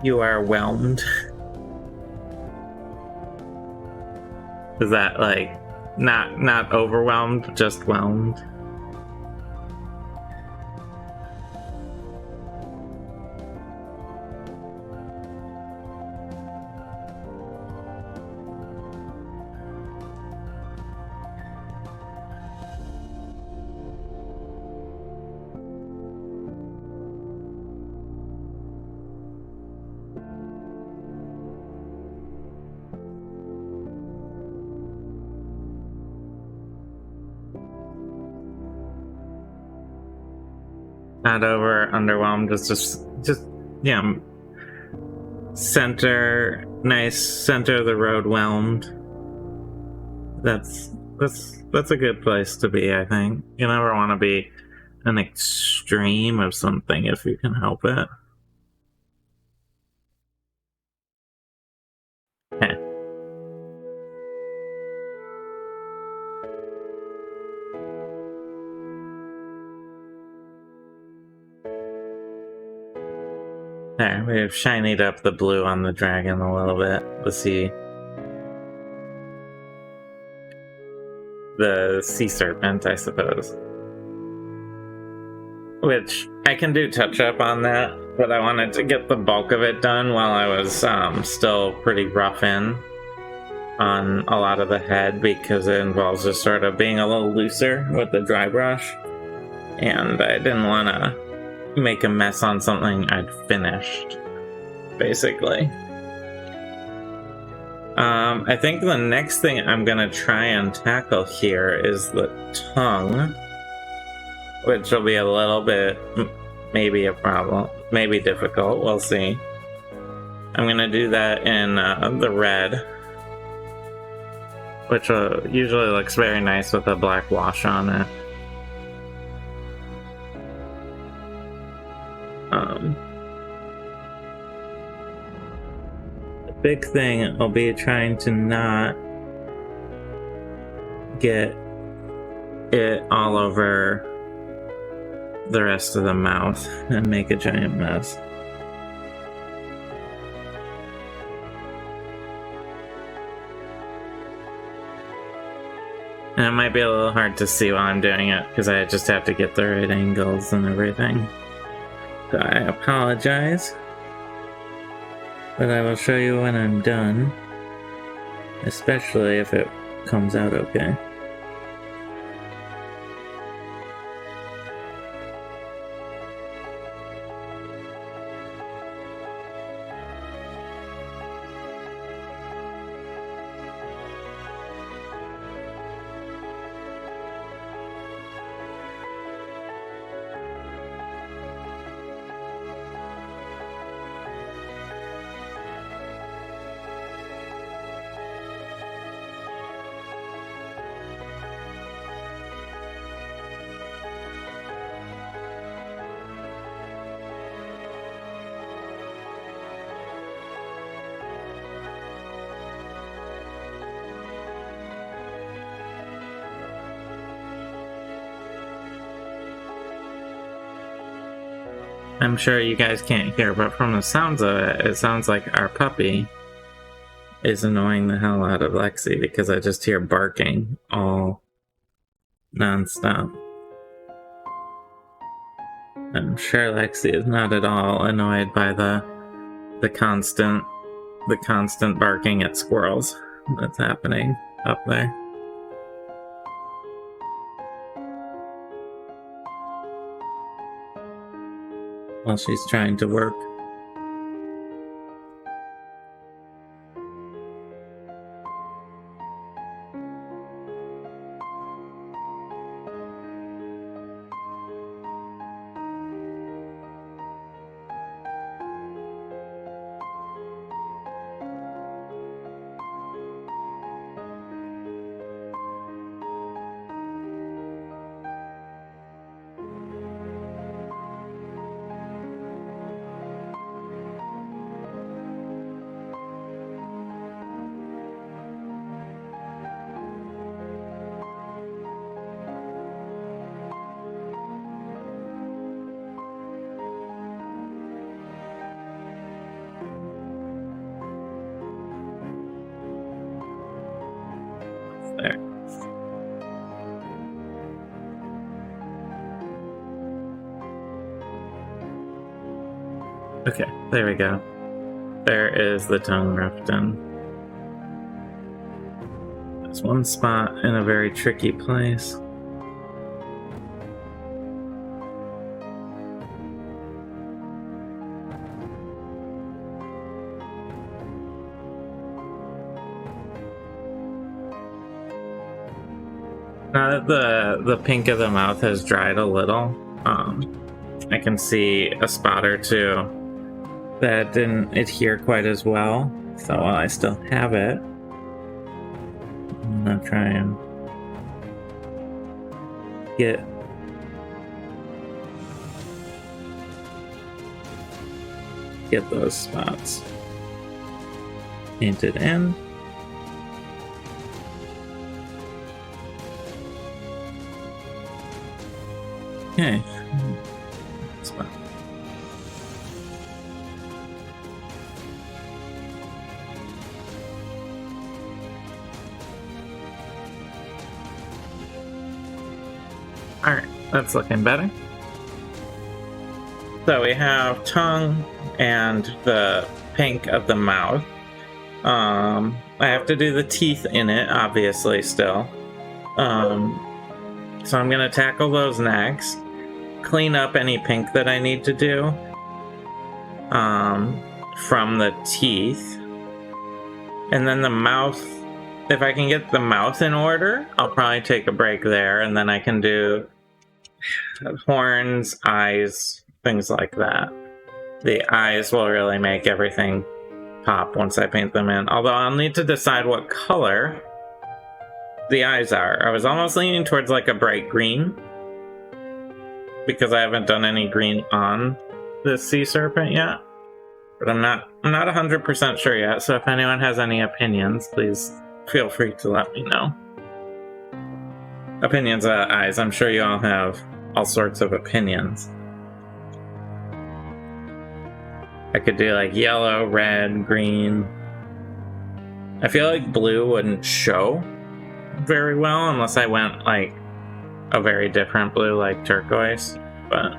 You are whelmed. Is that like not overwhelmed, just whelmed? Not over underwhelmed, just yeah, nice center of the road whelmed. That's a good place to be, I think. You never want to be an extreme of something if you can help it. Yeah. There, we've shinied up the blue on the dragon a little bit. Let's see. The sea serpent, I suppose. Which, I can do touch-up on that, but I wanted to get the bulk of it done while I was still pretty rough in on a lot of the head, because it involves just sort of being a little looser with the dry brush. And I didn't want to make a mess on something I'd finished, basically. I think the next thing I'm gonna try and tackle here is the tongue, which will be a little bit, maybe a problem, maybe difficult, we'll see. I'm gonna do that in the red, which usually looks very nice with a black wash on it. The big thing will be trying to not get it all over the rest of the mouth and make a giant mess. And it might be a little hard to see while I'm doing it, because I just have to get the right angles and everything. So I apologize, but I will show you when I'm done, especially if it comes out okay. I'm sure you guys can't hear, but from the sounds of it, it sounds like our puppy is annoying the hell out of Lexi, because I just hear barking all non-stop. I'm sure Lexi is not at all annoyed by the constant barking at squirrels that's happening up there. While she's trying to work. There. Okay, there we go. There is the tongue roughed in. There's one spot in a very tricky place. Now that the pink of the mouth has dried a little, I can see a spot or two that didn't adhere quite as well. So while I still have it, I'm gonna try and get those spots painted in. Okay. Spot. Alright, that's looking better. So we have tongue and the pink of the mouth. I have to do the teeth in it, obviously, still. So I'm gonna tackle those next. Clean up any pink that I need to do from the teeth. And then the mouth, if I can get the mouth in order, I'll probably take a break there, and then I can do horns, eyes, things like that. The eyes will really make everything pop once I paint them in. Although I'll need to decide what color the eyes are. I was almost leaning towards like a bright green, because I haven't done any green on this sea serpent yet. But I'm not 100% sure yet, so if anyone has any opinions, please feel free to let me know. Opinions about eyes. I'm sure you all have all sorts of opinions. I could do like yellow, red, green. I feel like blue wouldn't show very well unless I went like a very different blue, like turquoise, but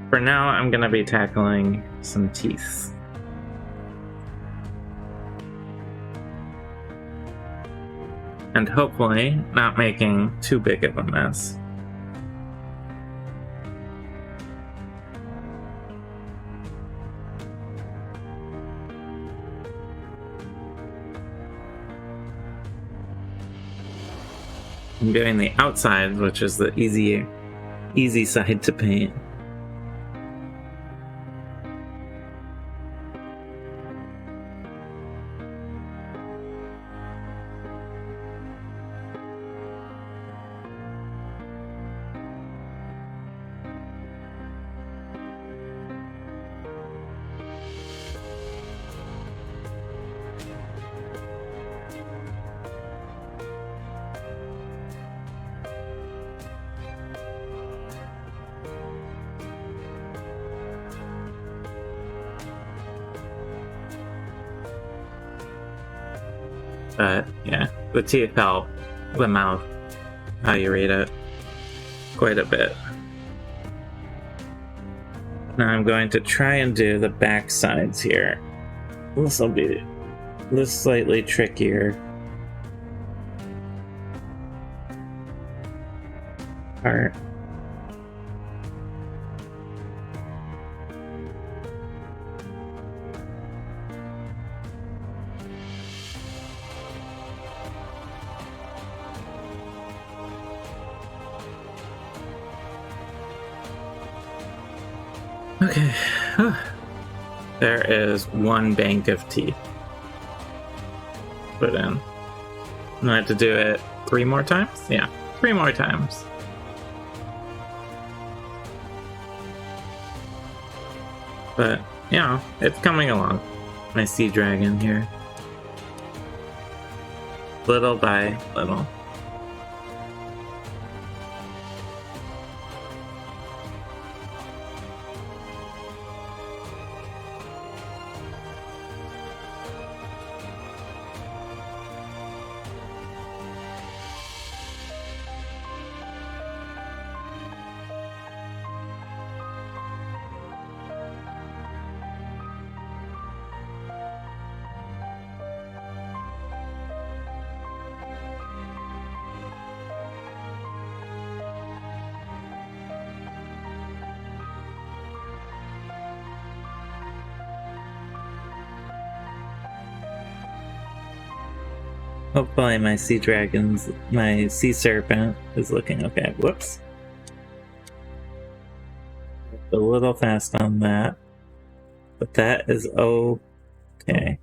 for now I'm gonna be tackling some teeth. And hopefully not making too big of a mess. I'm doing the outside, which is the easy side to paint. But yeah, the teeth help the mouth, how you read it, quite a bit. Now I'm going to try and do the back sides here. This will be this slightly trickier part. Okay, there is one bank of teeth put in. I have to do it 3 more times? Yeah, 3 more times. But, you know, it's coming along. My sea dragon here. Little by little. Hopefully my sea dragons, my sea serpent is looking okay. Whoops. A little fast on that. But that is okay.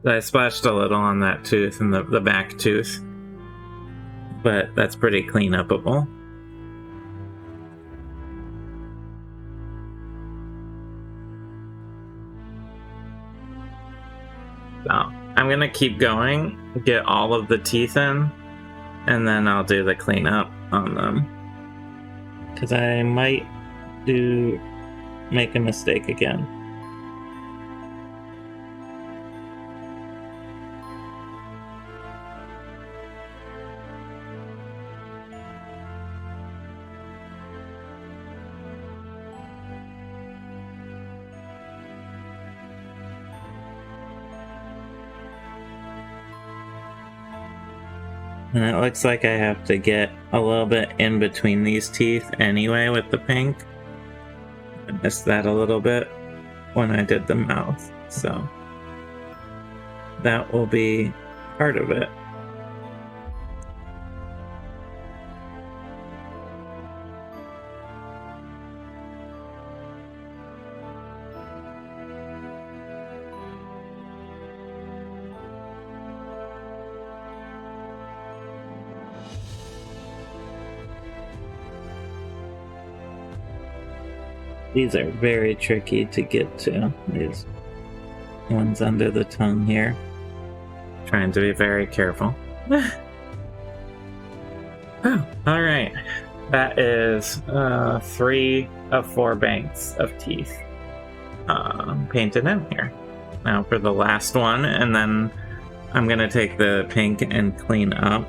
I splashed a little on that tooth and the back tooth. But that's pretty clean upable. So I'm gonna keep going, get all of the teeth in, and then I'll do the cleanup on them. Because I might make a mistake again. And it looks like I have to get a little bit in between these teeth anyway with the pink. I missed that a little bit when I did the mouth, so that will be part of it. These are very tricky to get to. These ones under the tongue here. Trying to be very careful. Oh, alright. That is 3 of 4 banks of teeth painted in here. Now for the last one, and then I'm gonna take the pink and clean up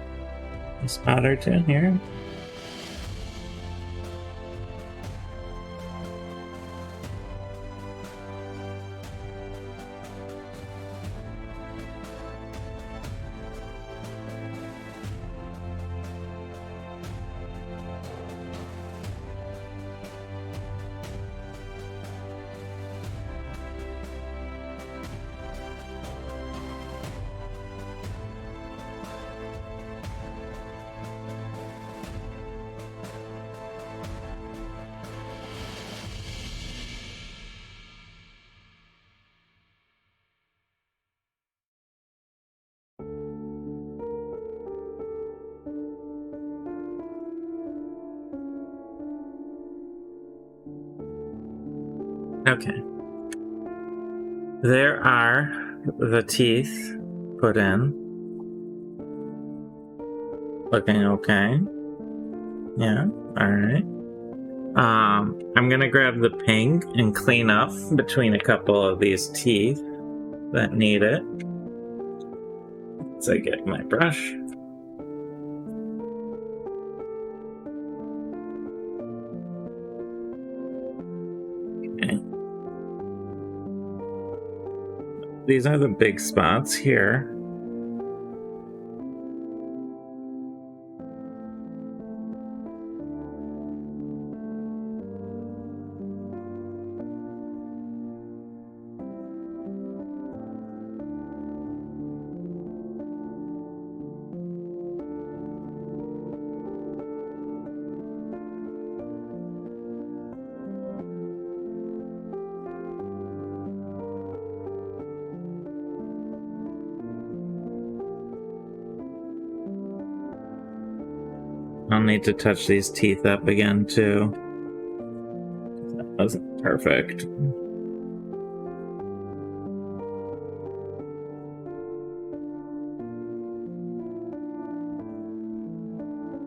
a spot or two here. Okay. There are the teeth put in. Looking okay. Yeah, alright. I'm gonna grab the pink and clean up between a couple of these teeth that need it. So I get my brush. Okay. These are the big spots here. I'll need to touch these teeth up again too. That wasn't perfect.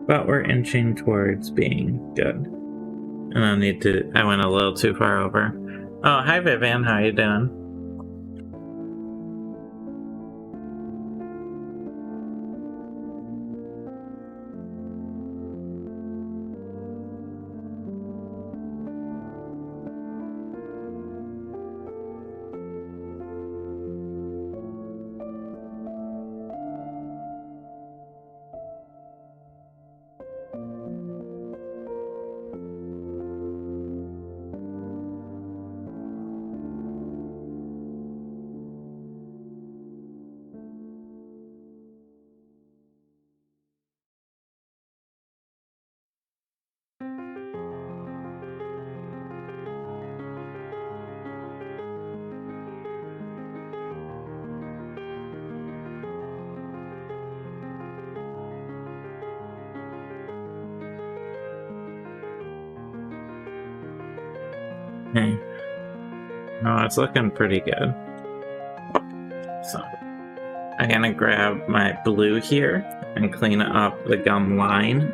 But we're inching towards being good. And I went a little too far over. Oh, hi Vivian, how you doing? Okay. No, it's looking pretty good. So I'm gonna grab my blue here and clean up the gum line.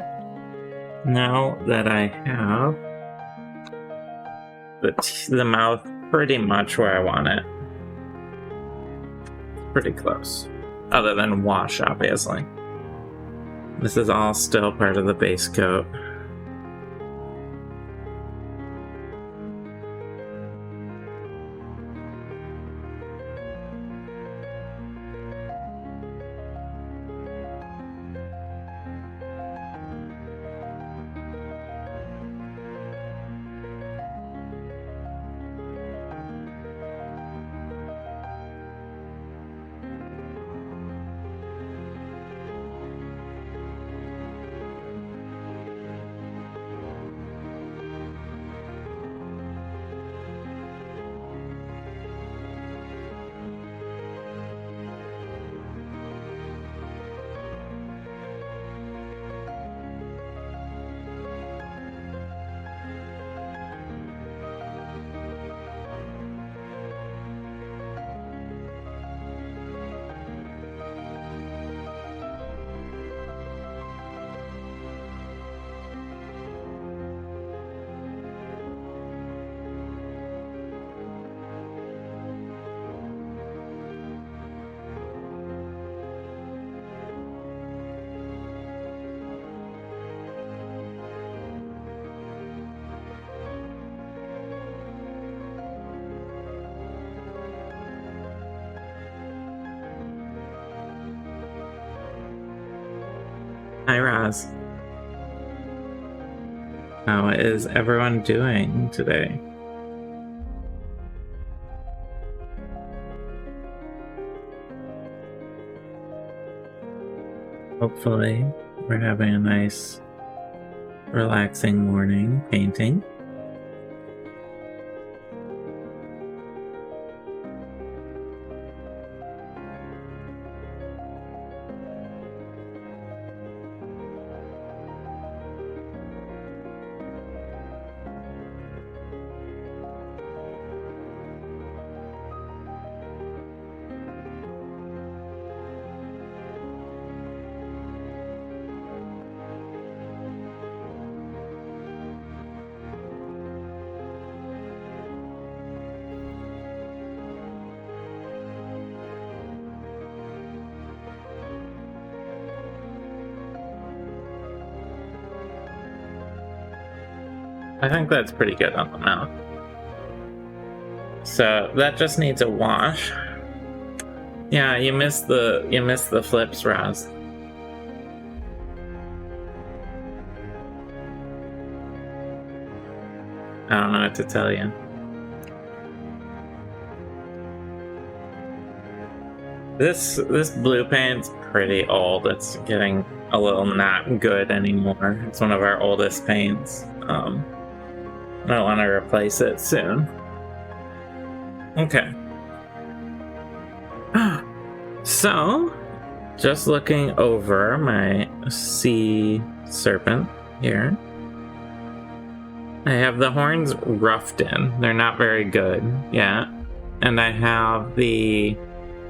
Now that I have the mouth pretty much where I want it. Pretty close. Other than wash, obviously. This is all still part of the base coat. Hi, Roz. How is everyone doing today? Hopefully, we're having a nice, relaxing morning painting. I think that's pretty good on the mouth. So that just needs a wash. Yeah, you missed the flips, Roz. I don't know what to tell you. This blue paint's pretty old. It's getting a little not good anymore. It's one of our oldest paints. I want to replace it soon. Okay. So, just looking over my sea serpent here. I have the horns roughed in. They're not very good yet. And I have the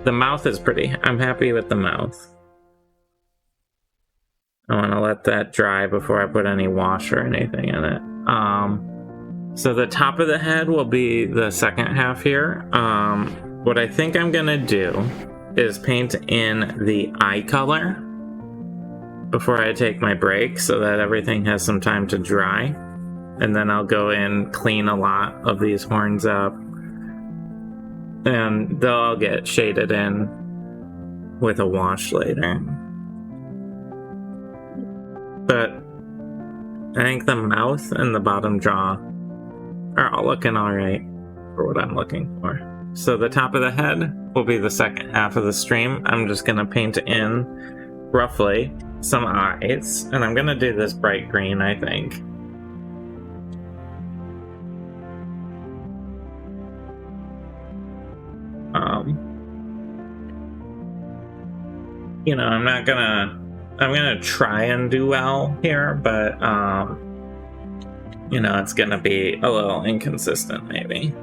mouth is pretty. I'm happy with the mouth. I want to let that dry before I put any wash or anything in it. So the top of the head will be the second half here. What I think I'm gonna do is paint in the eye color before I take my break so that everything has some time to dry. And then I'll go in, clean a lot of these horns up, and they'll all get shaded in with a wash later. But I think the mouth and the bottom jaw are all looking alright for what I'm looking for. So the top of the head will be the second half of the stream. I'm just going to paint in, roughly, some eyes. And I'm going to do this bright green, I think. You know, I'm gonna try and do well here, but you know, it's gonna be a little inconsistent, maybe.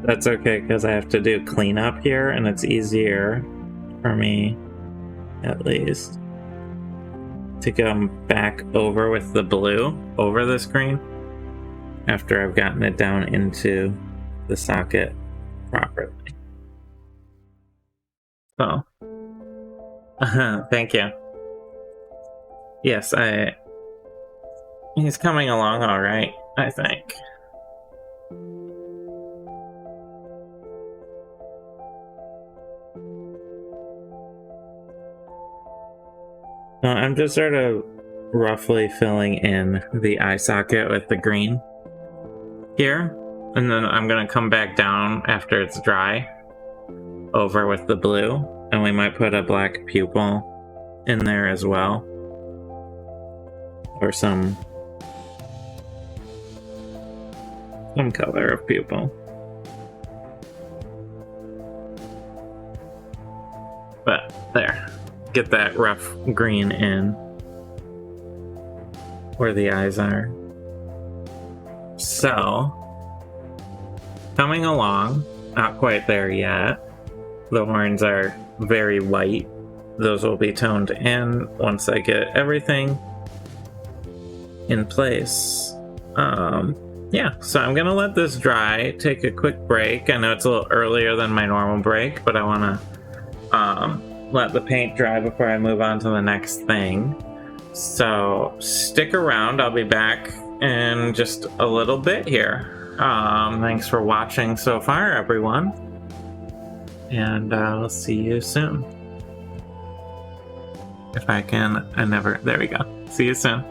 That's okay, because I have to do cleanup here, and it's easier for me, at least, to come back over with the blue over the screen after I've gotten it down into the socket properly. So, thank you. Yes, he's coming along all right, I think. I'm just sort of roughly filling in the eye socket with the green here, and then I'm gonna come back down after it's dry over with the blue, and we might put a black pupil in there as well, or some color of pupil. But there, get that rough green in where the eyes are. So, coming along, not quite there yet. The horns are very white. Those will be toned in once I get everything in place. Yeah, so I'm gonna let this dry, take a quick break. I know it's a little earlier than my normal break, but I wanna let the paint dry before I move on to the next thing. So stick around, I'll be back in just a little bit here. Thanks for watching so far, everyone. And I'll see you soon. If I can, there we go. See you soon.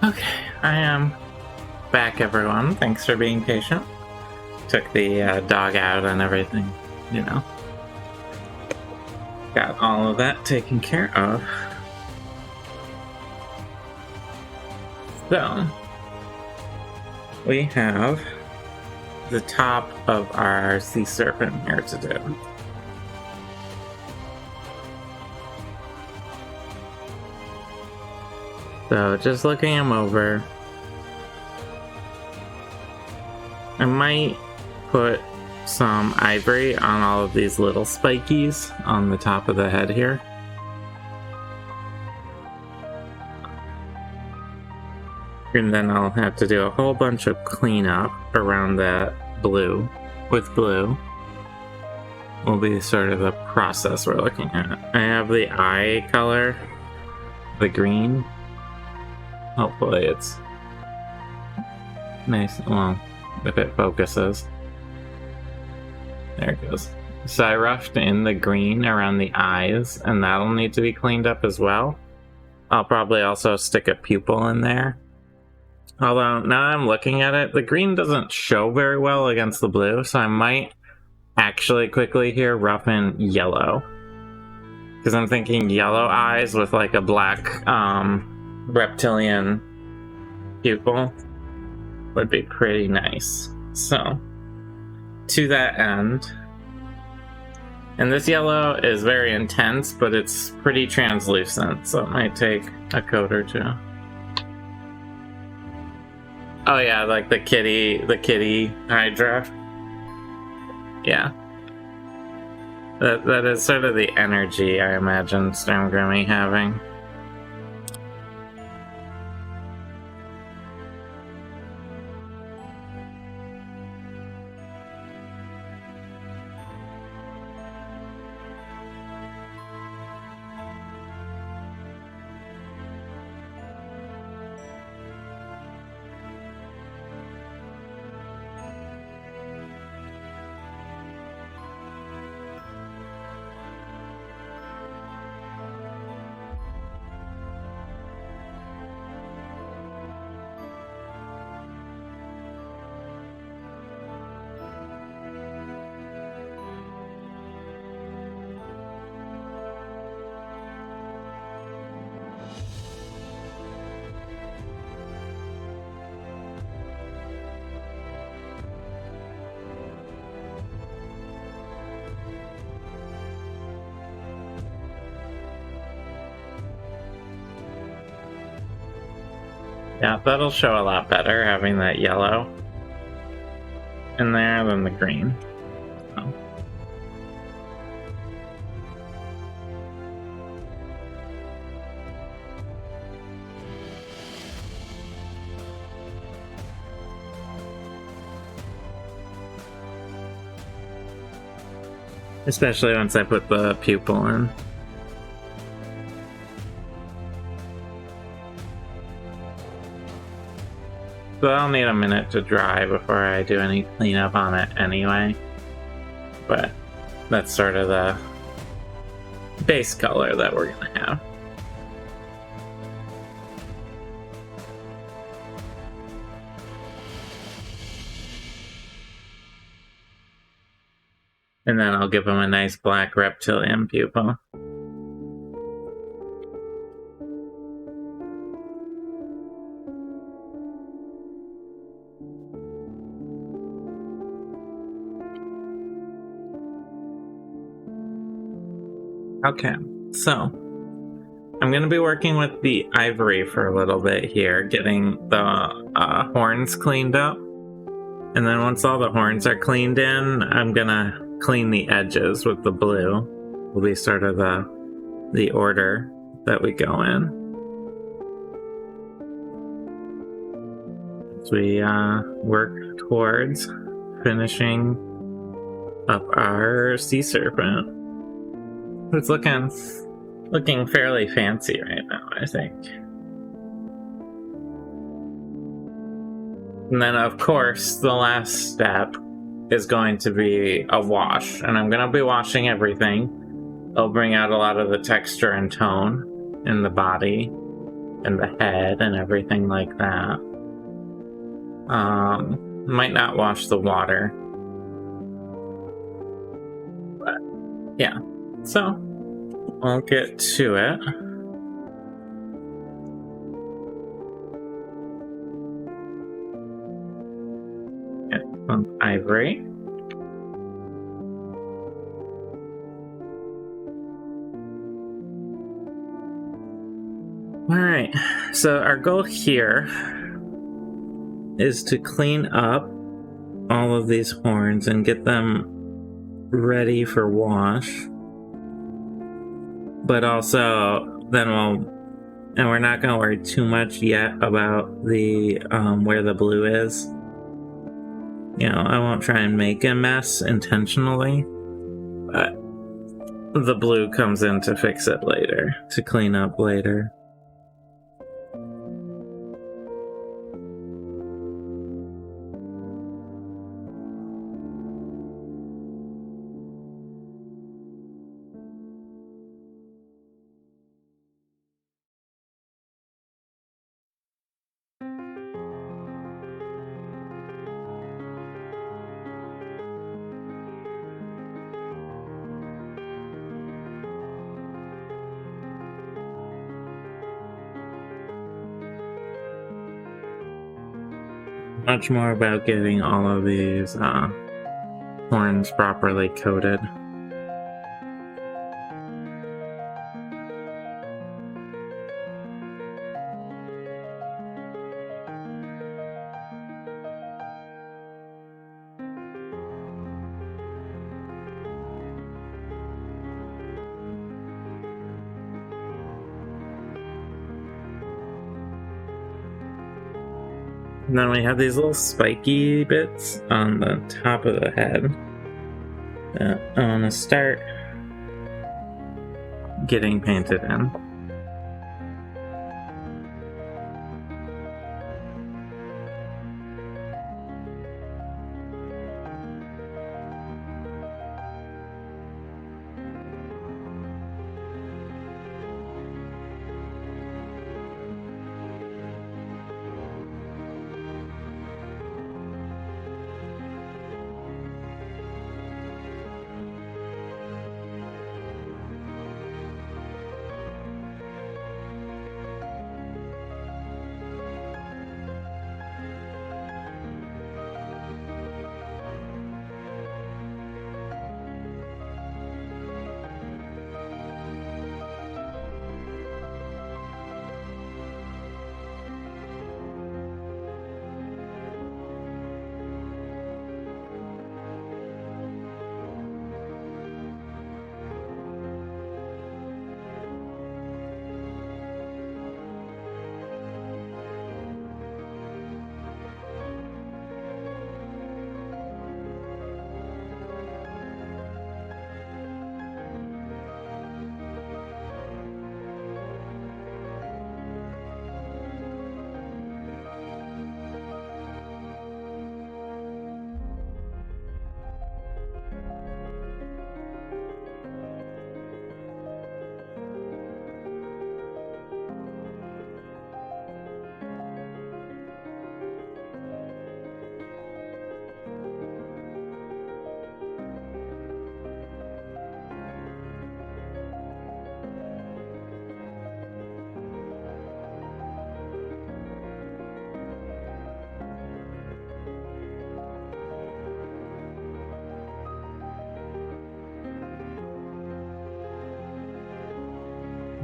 Okay, I am back, everyone. Thanks for being patient. Took the dog out and everything, you know. Got all of that taken care of. So, we have the top of our sea serpent here to do. So, just looking him over, I might put some ivory on all of these little spikies on the top of the head here. And then I'll have to do a whole bunch of cleanup around that blue. With blue will be sort of the process we're looking at. I have the eye color, the green. Hopefully it's nice. Well, if it focuses. There it goes. So I roughed in the green around the eyes, and that'll need to be cleaned up as well. I'll probably also stick a pupil in there. Although, now I'm looking at it, the green doesn't show very well against the blue, so I might actually quickly here rough in yellow. Because I'm thinking yellow eyes with like a black reptilian pupil would be pretty nice. So, to that end, and this yellow is very intense, but it's pretty translucent, so it might take a coat or two. Oh yeah, like the kitty Hydra. Yeah. That is sort of the energy I imagine Stormgrimmy having. Yeah, that'll show a lot better having that yellow in there than the green. So. Especially once I put the pupil in. So I'll need a minute to dry before I do any cleanup on it anyway. But that's sort of the base color that we're gonna have. And then I'll give him a nice black reptilian pupil. Okay, so I'm going to be working with the ivory for a little bit here, getting the horns cleaned up. And then once all the horns are cleaned in, I'm going to clean the edges with the blue. Will be sort of the order that we go in. As we work towards finishing up our sea serpent. It's looking fairly fancy right now, I think. And then, of course, the last step is going to be a wash. And I'm going to be washing everything. It'll bring out a lot of the texture and tone in the body. and the head and everything like that. Might not wash the water. But yeah. So I'll get to it. Get some ivory. Alright, so our goal here is to clean up all of these horns and get them ready for wash. But also, then we're not going to worry too much yet about the where the blue is. You know, I won't try and make a mess intentionally, but the blue comes in to fix it later, to clean up later. Much more about getting all of these horns properly coated. And then we have these little spiky bits on the top of the head that I want to start getting painted in.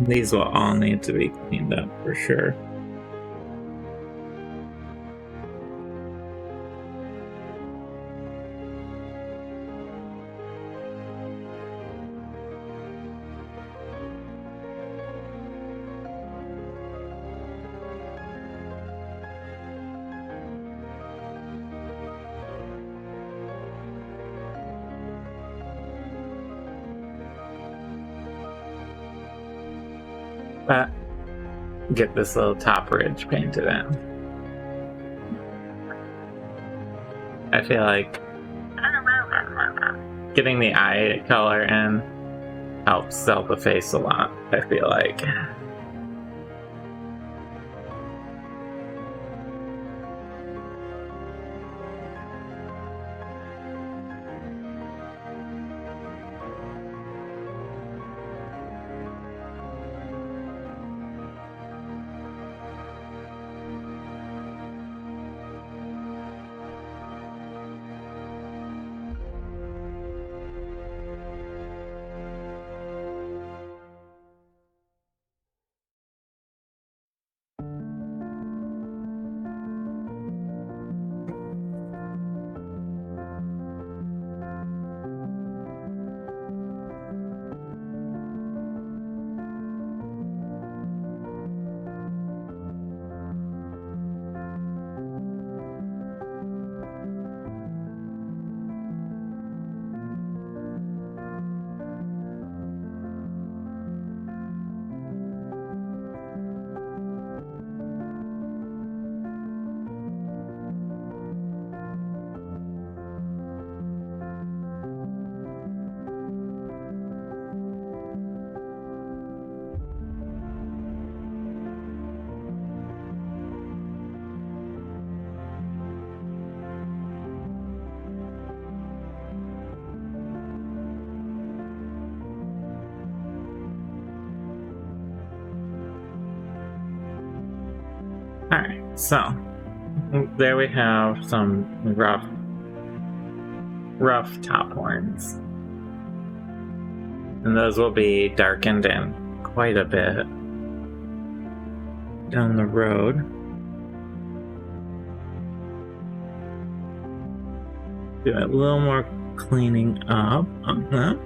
These will all need to be cleaned up for sure. But get this little top ridge painted in. I feel like getting the eye color in helps sell the face a lot, I feel like. so there we have some rough top horns. And those will be darkened in quite a bit down the road. Do a little more cleaning up on that.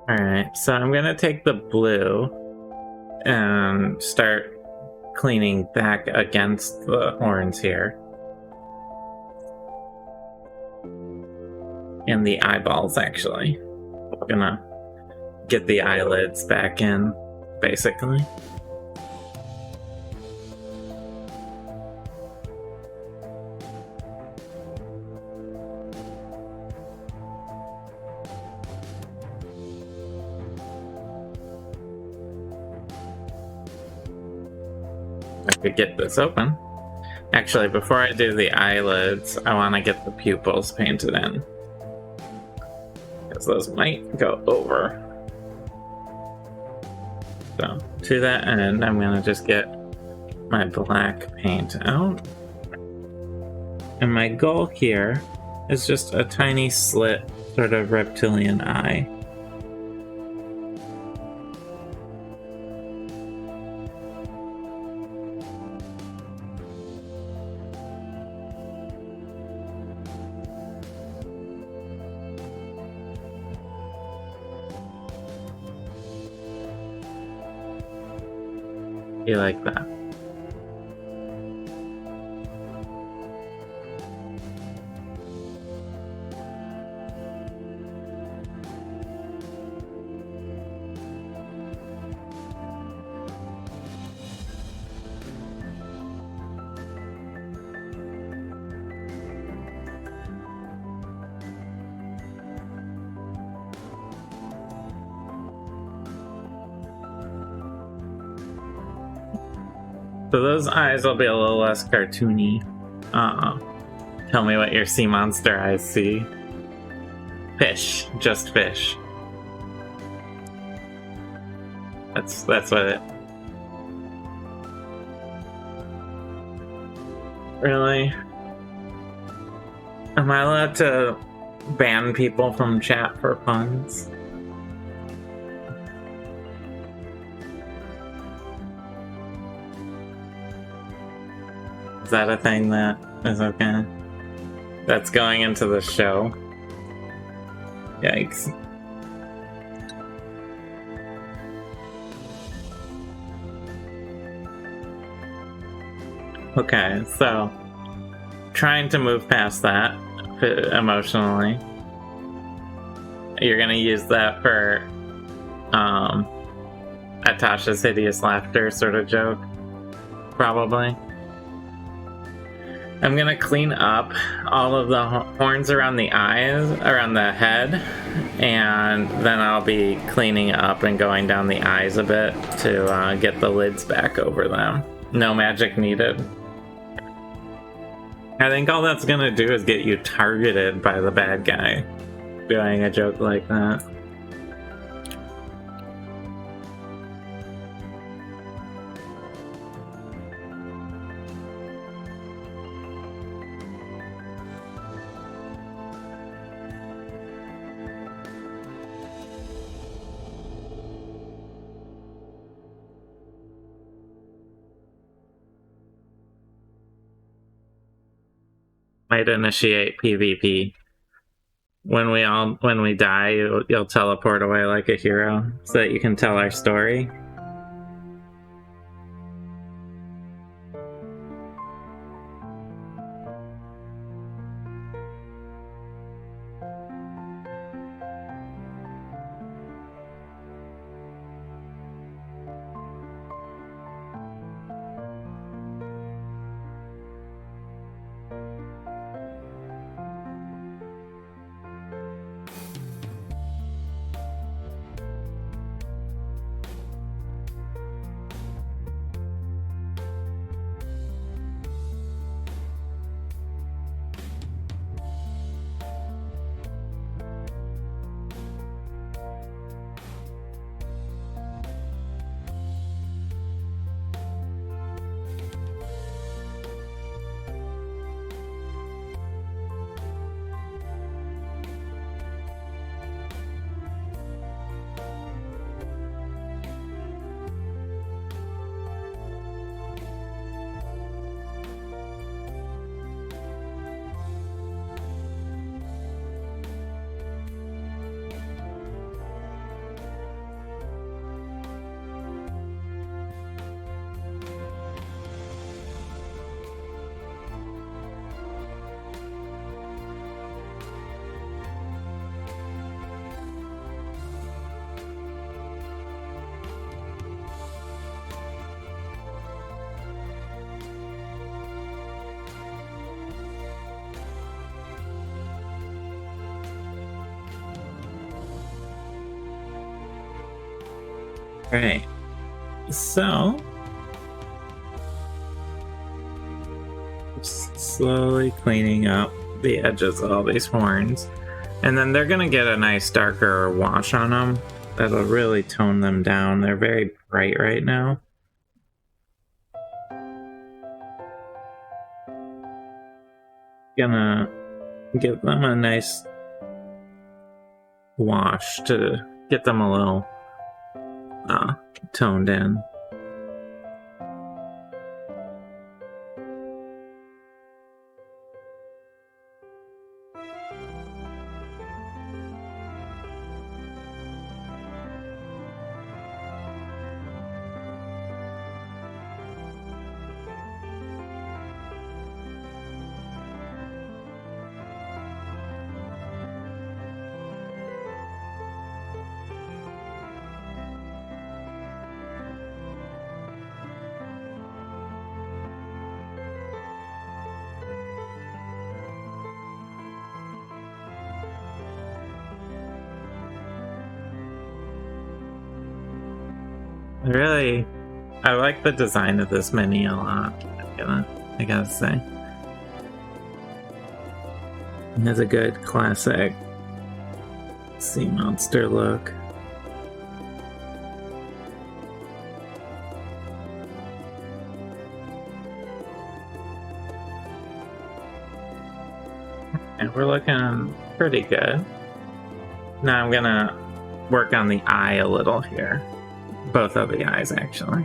Alright, so I'm gonna take the blue and start cleaning back against the horns here. And the eyeballs, actually. I'm gonna get the eyelids back in, basically. I could get this open. Actually, before I do the eyelids, I want to get the pupils painted in. Because those might go over. So, to that end, I'm going to just get my black paint out. And my goal here is just a tiny slit, sort of reptilian eye. Like that. So those eyes will be a little less cartoony. Tell me what your sea monster eyes see. Fish. Just fish. That's what it... Really? Am I allowed to ban people from chat for puns? Is that a thing that is okay? That's going into the show? Yikes. Okay, so trying to move past that emotionally. You're gonna use that for Atasha's hideous laughter sort of joke, probably. I'm gonna clean up all of the horns around the eyes, around the head, and then I'll be cleaning up and going down the eyes a bit to get the lids back over them. No magic needed. I think all that's gonna do is get you targeted by the bad guy doing a joke like that. Might initiate PvP. When we die, you'll teleport away like a hero, so that you can tell our story. Right. So, just slowly cleaning up the edges of all these horns. And then they're gonna get a nice darker wash on them. That'll really tone them down. They're very bright right now. Gonna give them a nice wash to get them a little toned in. I like the design of this mini a lot. I gotta say, it has a good classic sea monster look. And we're looking pretty good. Now I'm gonna work on the eye a little here. Both of the eyes, actually.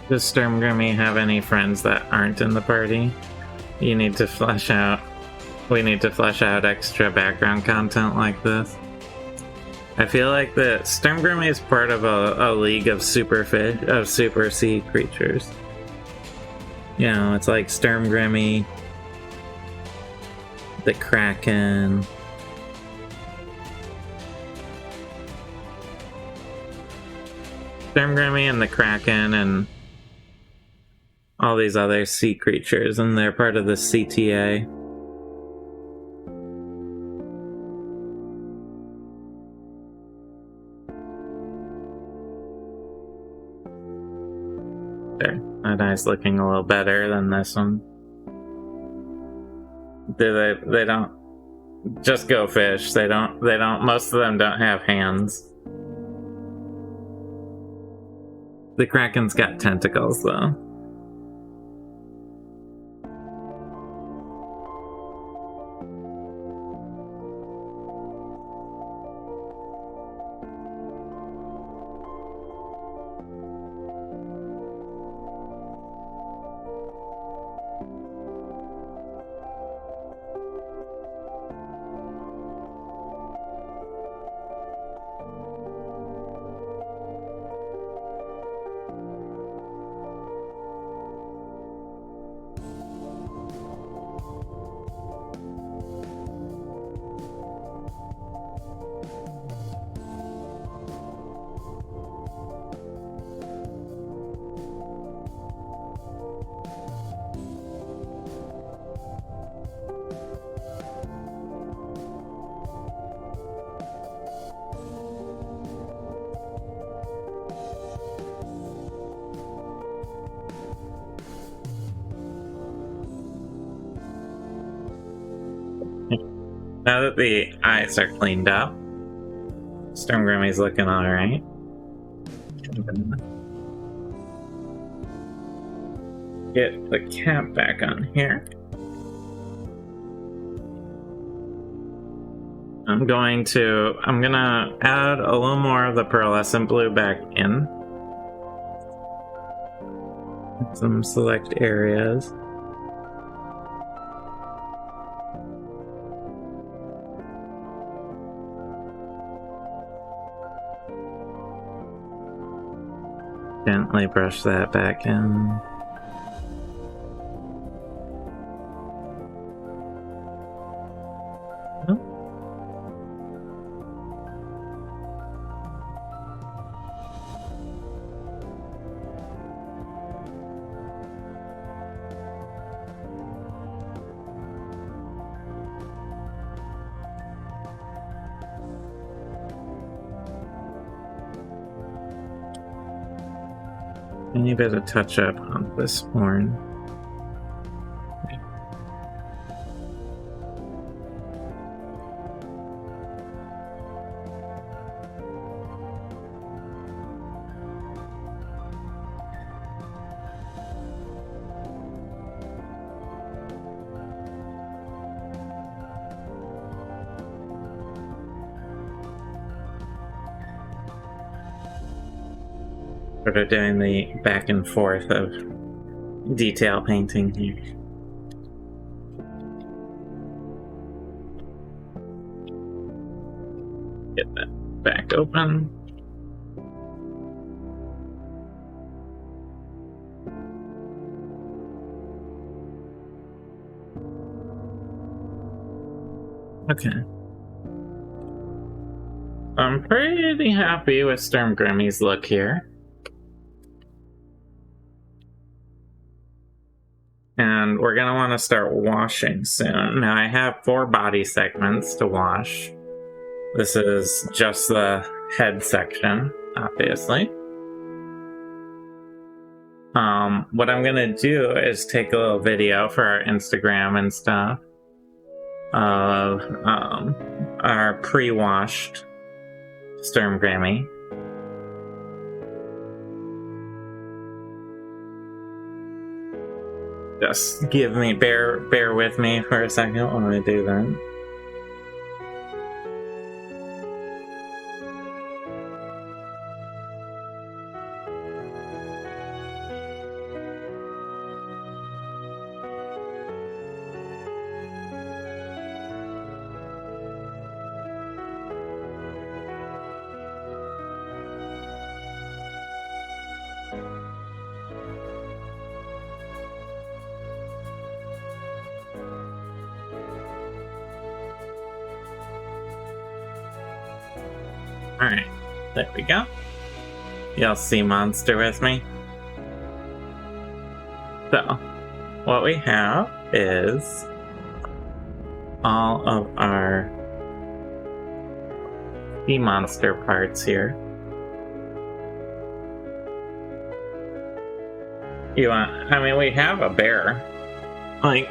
Does Sturmgrimmy have any friends that aren't in the party? You need to flesh out. We need to flesh out extra background content like this. I feel like the Sturmgrimmy is part of a league of super sea creatures. You know, it's like Sturmgrimmy, the Kraken. Sturmgrimmy and the Kraken and all these other sea creatures, and they're part of the CTA. There, that eye's looking a little better than this one. They don't just go fish. They don't, most of them don't have hands. The Kraken's got tentacles though. Now that the eyes are cleaned up, Sturmgrimmy's looking alright. Get the cap back on here. I'm gonna add a little more of the pearlescent blue back in. Some select areas. Gently brush that back in. Any bit of touch up on this horn. Sort of doing the back and forth of detail painting here. Get that back open. Okay. I'm pretty happy with Sturmgrimmy's look here. And we're gonna want to start washing soon. Now I have 4 body segments to wash. This is just the head section, obviously. What I'm gonna do is take a little video for our Instagram and stuff of our pre-washed Sturmgrimmy. Just bear with me for a second while I do that. Alright, there we go. Y'all see monster with me? So, what we have is all of our sea monster parts here. We have a bear. Like,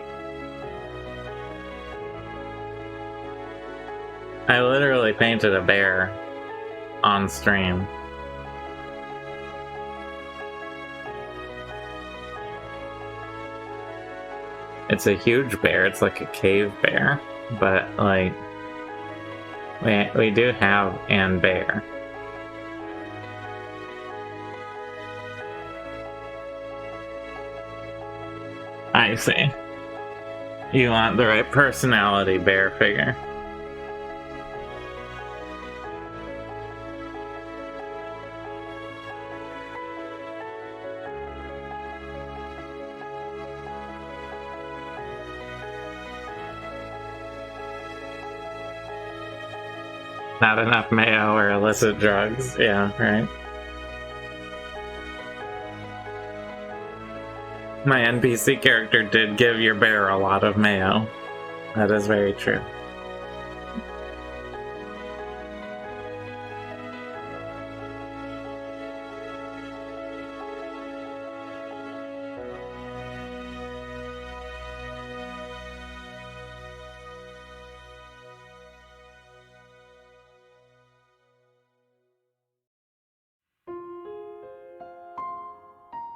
I literally painted a bear on stream. It's a huge bear, it's like a cave bear, but like we do have an bear. I see. You want the right personality bear figure. Not enough mayo or illicit drugs. Yeah, right. My NPC character did give your bear a lot of mayo. That is very true.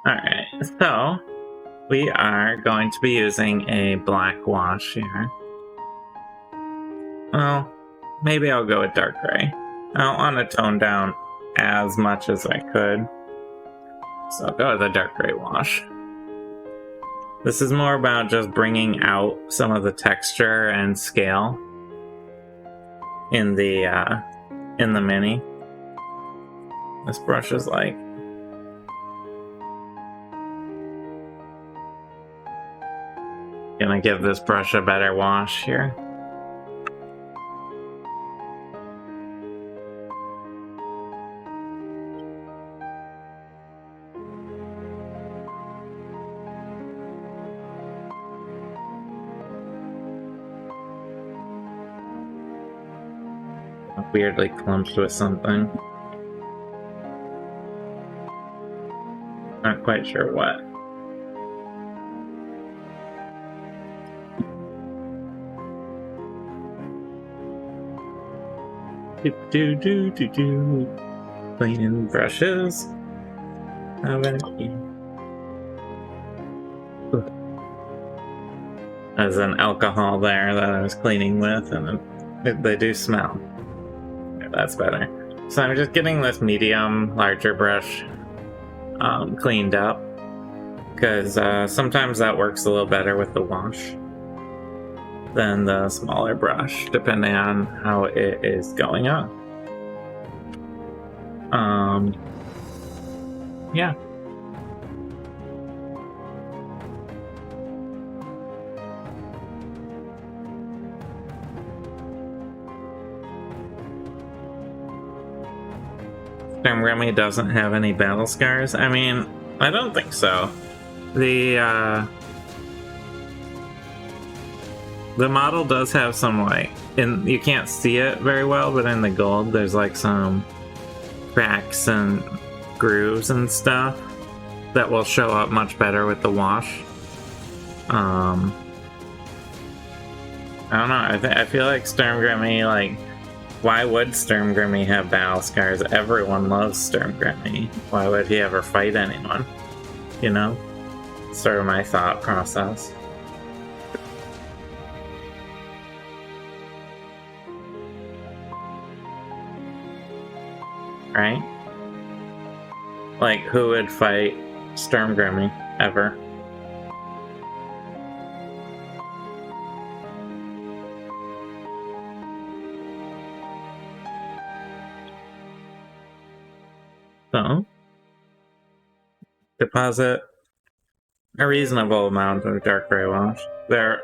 Alright, so we are going to be using a black wash here. Well, maybe I'll go with dark gray. I don't want to tone down as much as I could, so I'll go with a dark gray wash. This is more about just bringing out some of the texture and scale in the mini. This brush is like gonna give this brush a better wash here. Weirdly clumped with something. Not quite sure what. Do. Cleaning brushes. There's an alcohol there that I was cleaning with, and they do smell. That's better. So I'm just getting this medium, larger brush cleaned up, because sometimes that works a little better with the wash than the smaller brush, depending on how it is going on. Yeah. Remy doesn't have any battle scars. I mean, I don't think so. The model does have some, like, you can't see it very well, but in the gold there's like some cracks and grooves and stuff that will show up much better with the wash. I don't know, I feel like Sturmgrimmy, like, why would Sturmgrimmy have battle scars? Everyone loves Sturmgrimmy. Why would he ever fight anyone? You know? Sort of my thought process. Right? Like, who would fight Sturmgrimmy ever? So, deposit a reasonable amount of dark gray wash. I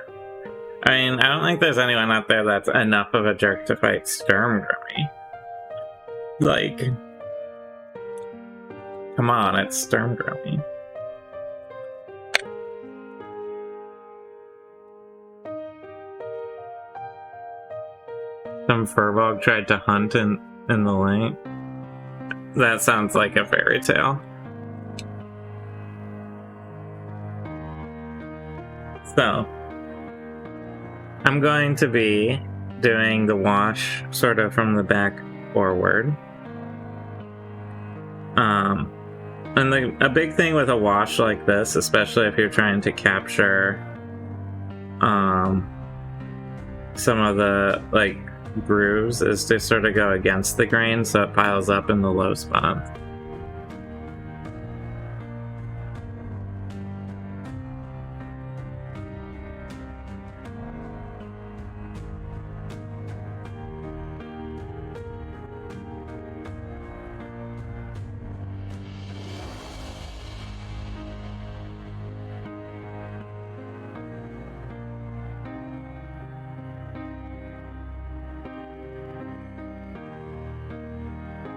don't think there's anyone out there that's enough of a jerk to fight Sturmgrimmy. Like, come on, it's Sturmgrimmy. Some furbog tried to hunt in the lake. That sounds like a fairy tale. So, I'm going to be doing the wash sort of from the back forward. And a big thing with a wash like this, especially if you're trying to capture some of the, like, grooves, is to sort of go against the grain so it piles up in the low spot.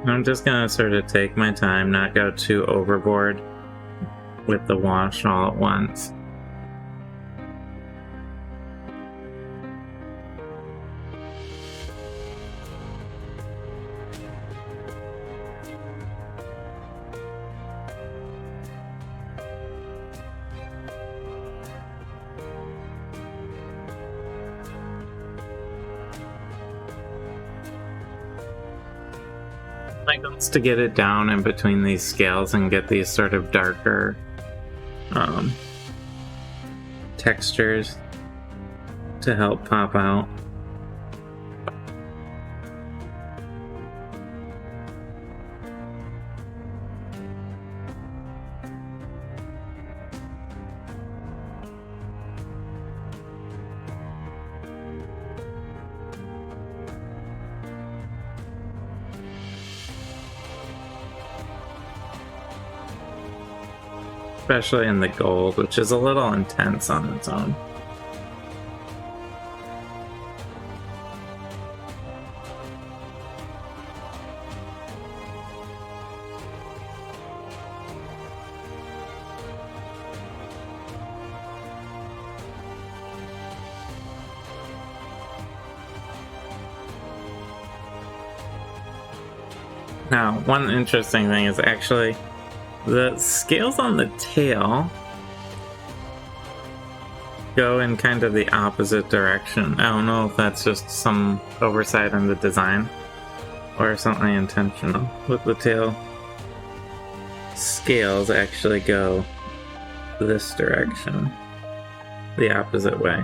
I'm just gonna sort of take my time, not go too overboard with the wash all at once. My goal is to get it down in between these scales and get these sort of darker textures to help pop out. especially in the gold, which is a little intense on its own. Now, one interesting thing is actually the scales on the tail go in kind of the opposite direction. I don't know if that's just some oversight in the design or something intentional. With the tail scales actually go this direction, the opposite way.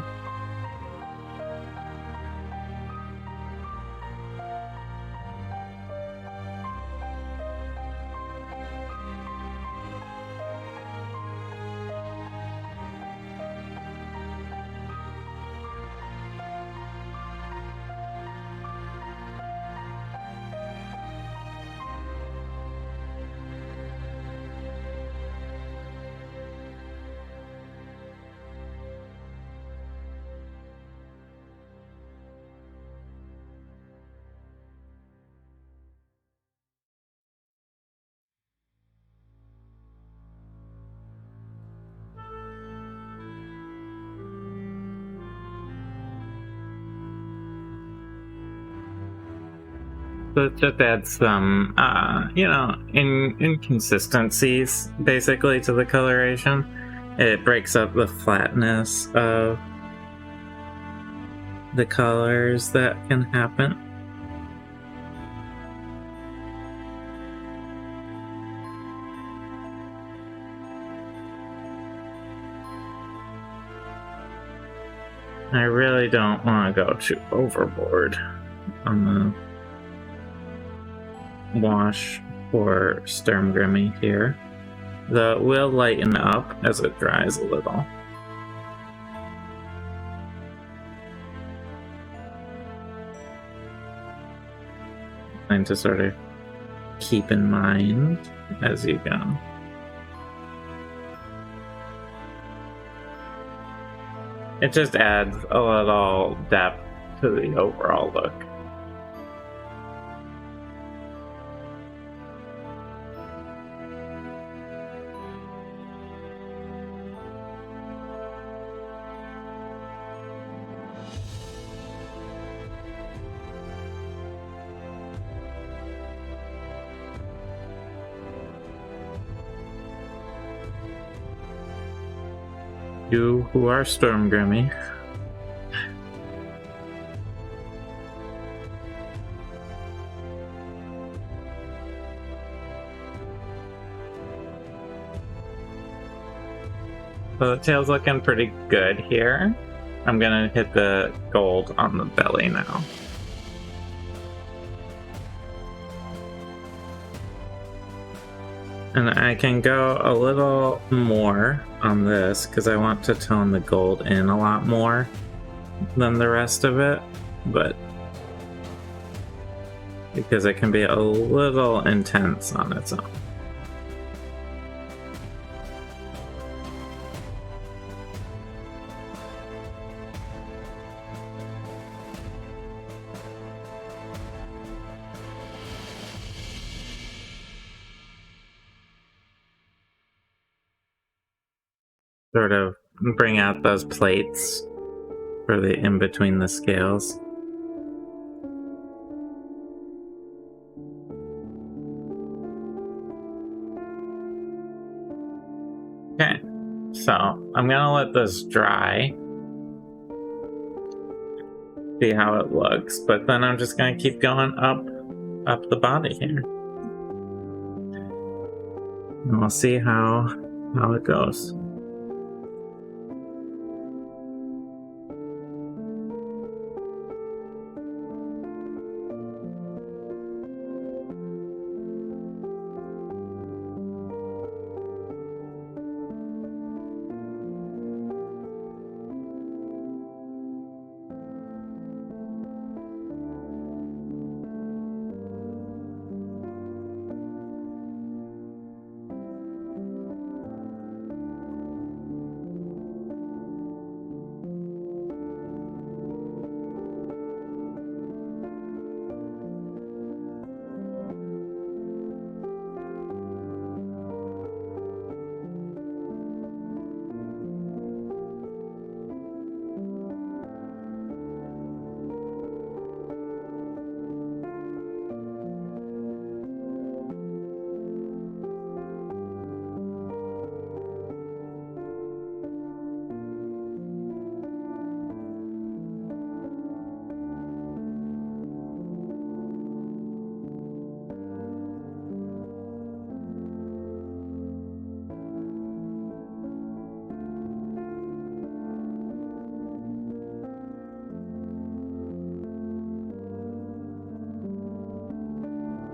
So it just adds some, inconsistencies, basically, to the coloration. It breaks up the flatness of the colors that can happen. I really don't want to go too overboard on the wash for Sturmgrimmy here. Though it will lighten up as it dries a little. And to sort of keep in mind as you go. It just adds a little depth to the overall look. You who are Sturmgrimmy. So the tail's looking pretty good here. I'm gonna hit the gold on the belly now. And I can go a little more on this because I want to tone the gold in a lot more than the rest of it, but because it can be a little intense on its own. Sort of bring out those plates for the in between the scales. Okay, so I'm gonna let this dry, see how it looks, but then I'm just gonna keep going up the body here, and we'll see how it goes.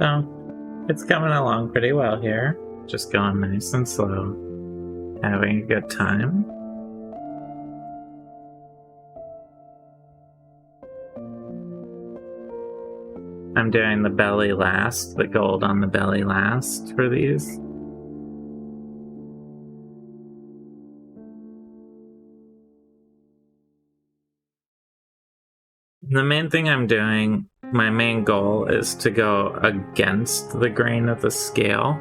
So, it's coming along pretty well here. Just going nice and slow. Having a good time. I'm doing the belly last, the gold on the belly last for these. The main thing I'm doing, my main goal is to go against the grain of the scale,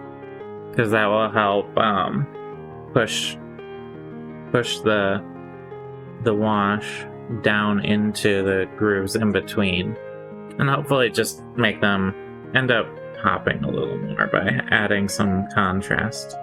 because that will help push the wash down into the grooves in between, and hopefully just make them end up popping a little more by adding some contrast.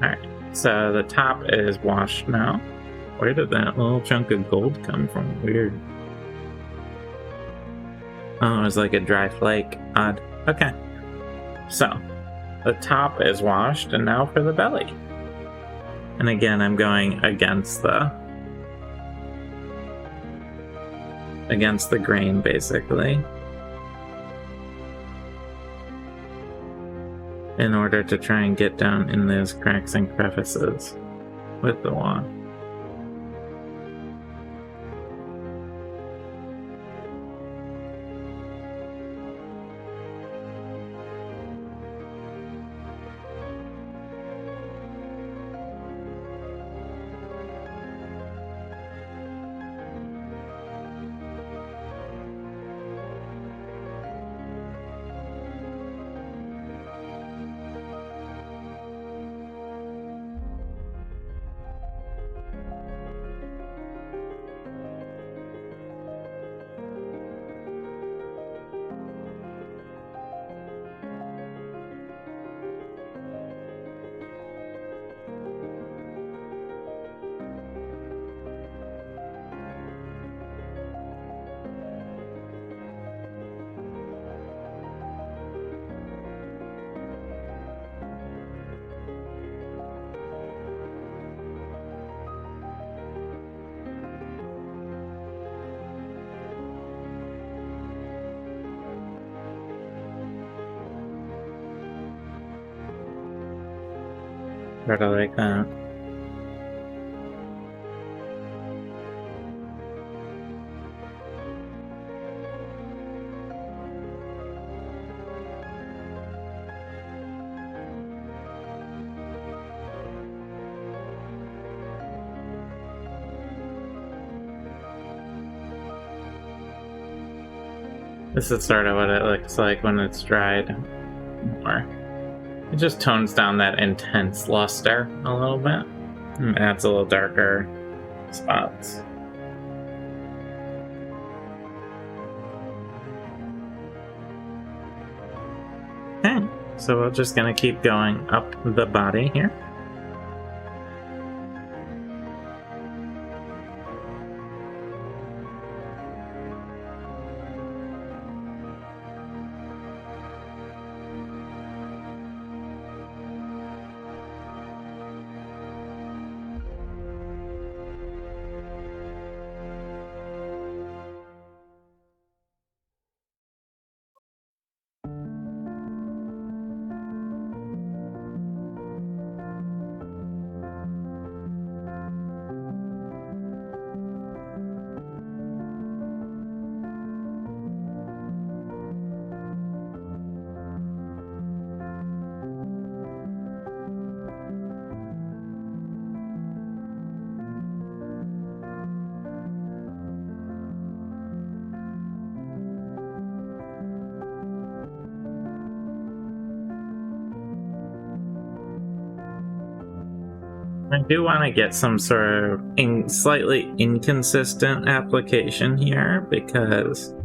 Alright, so the top is washed now. Where did that little chunk of gold come from? Weird. Oh, it was like a dry flake. Odd. Okay. So, the top is washed, and now for the belly. And again, I'm going against the grain, basically, in order to try and get down in those cracks and crevices with the wand. Sort of like that. This is sort of what it looks like when it's dried more. It just tones down that intense luster a little bit and adds a little darker spots. Okay, so we're just gonna keep going up the body here. I do want to get some sort of slightly inconsistent application here, because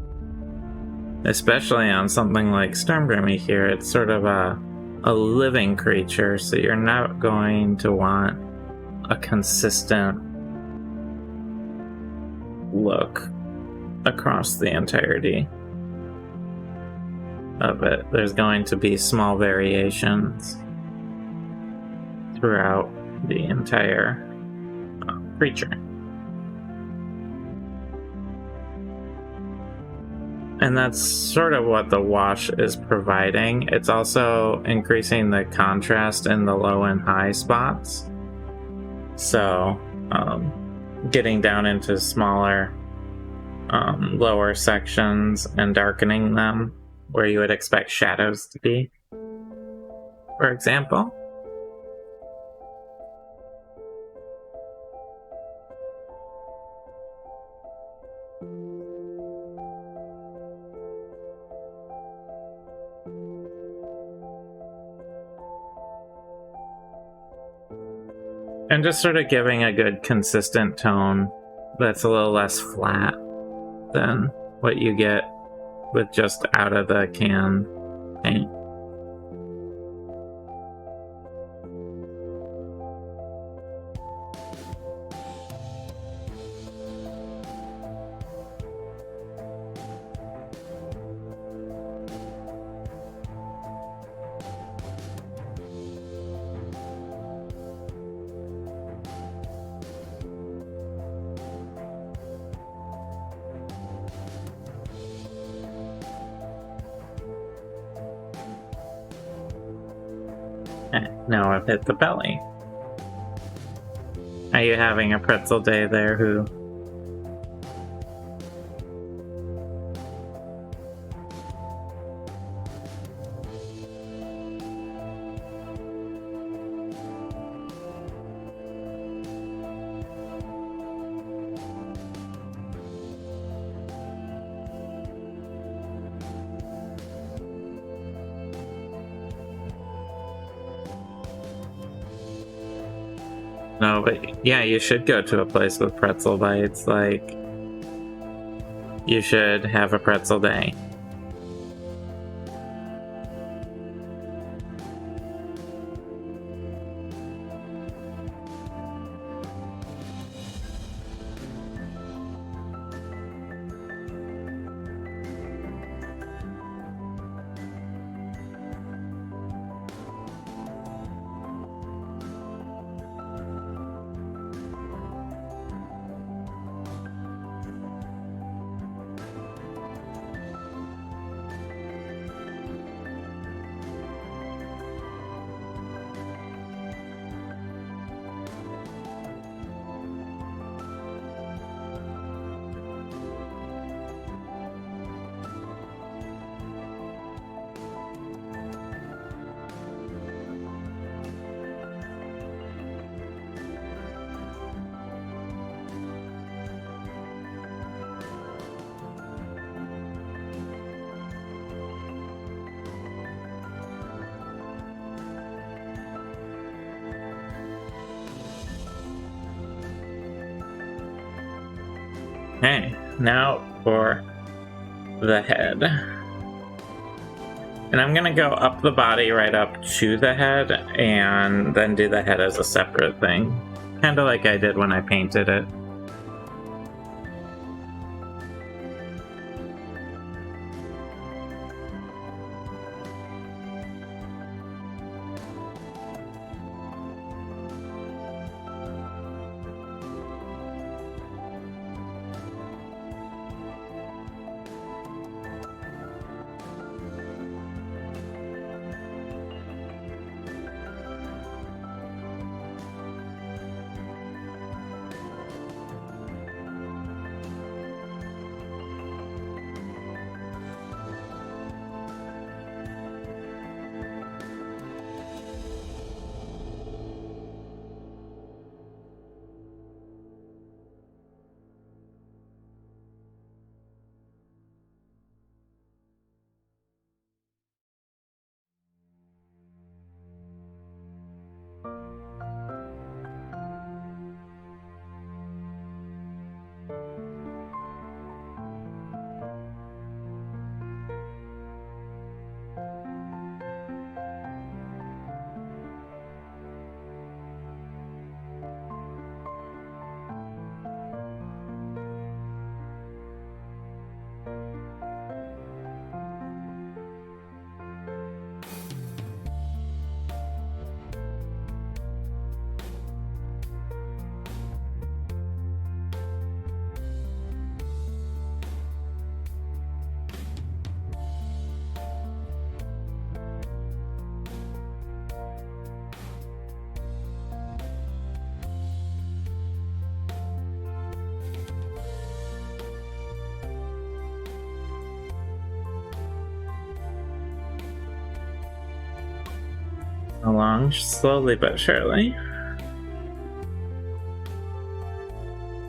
especially on something like Stormgrimmy here, it's sort of a living creature, so you're not going to want a consistent look across the entirety of it. There's going to be small variations throughout the entire creature. And that's sort of what the wash is providing. It's also increasing the contrast in the low and high spots. So, getting down into smaller, lower sections and darkening them where you would expect shadows to be, for example. And just sort of giving a good consistent tone that's a little less flat than what you get with just out of the can paint. Now I've hit the belly. Are you having a pretzel day there, Who? No, but yeah, you should go to a place with pretzel bites. Like, you should have a pretzel day. Okay, now for the head. And I'm gonna go up the body right up to the head and then do the head as a separate thing. Kinda like I did when I painted it. along slowly but surely.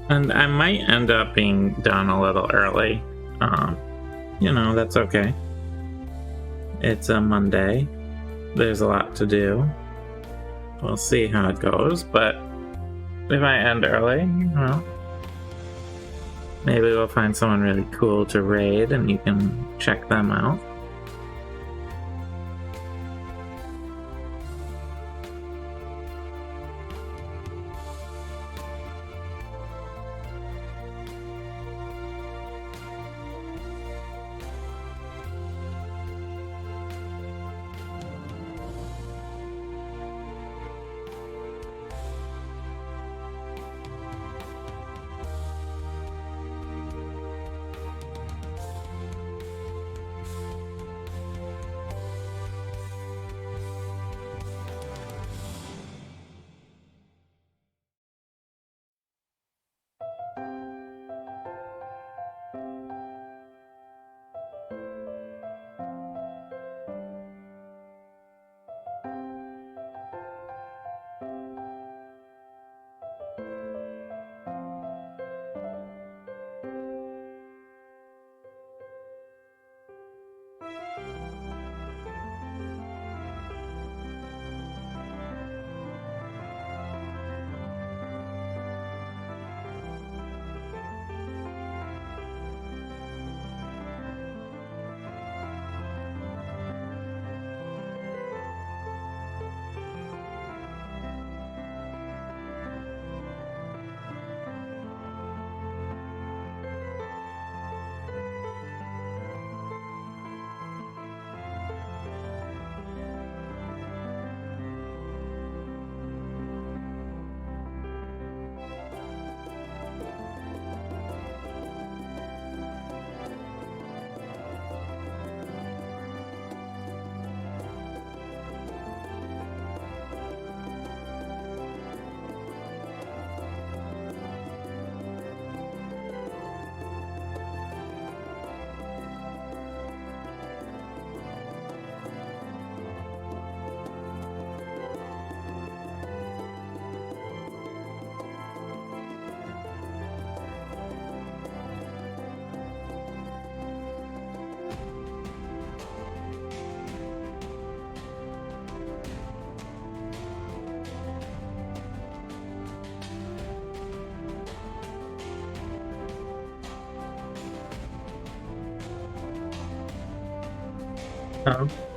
And I might end up being done a little early. You know, that's okay. It's a Monday. There's a lot to do. We'll see how it goes, but if I end early, well, maybe we'll find someone really cool to raid and you can check them out.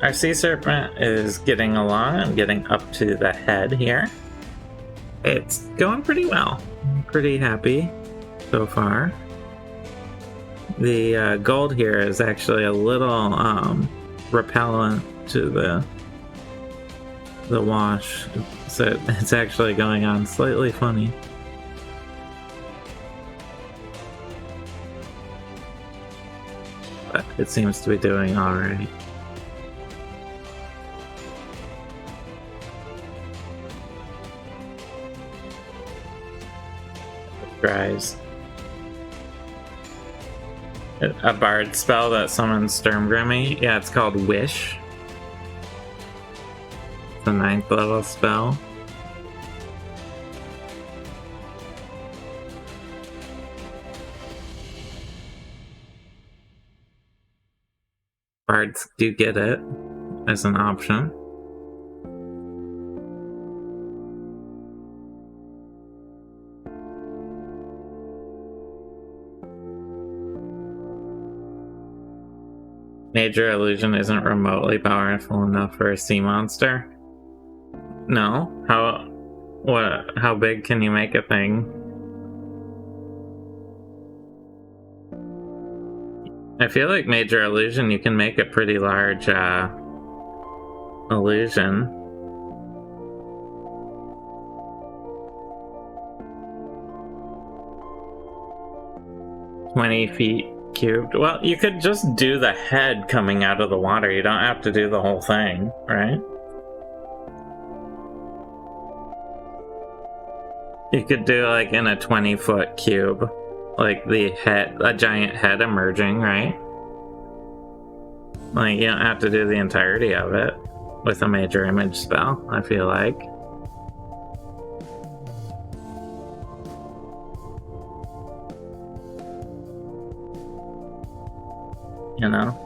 Our sea serpent is getting along and getting up to the head here. It's going pretty well. I'm pretty happy so far. The gold here is actually a little repellent to the wash, so it's actually going on slightly funny. But it seems to be doing alright. Dries. A bard spell that summons Sturmgrimmy. Yeah, it's called Wish. It's a 9th level spell. Bards do get it as an option. Major illusion isn't remotely powerful enough for a sea monster. No? How big can you make a thing? I feel like major illusion, you can make a pretty large illusion. $20 feet cubed. Well, you could just do the head coming out of the water. You don't have to do the whole thing, right? You could do like in a 20-foot cube, like the head, a giant head emerging, right? Like you don't have to do the entirety of it. with a major image spell, I feel like. You know?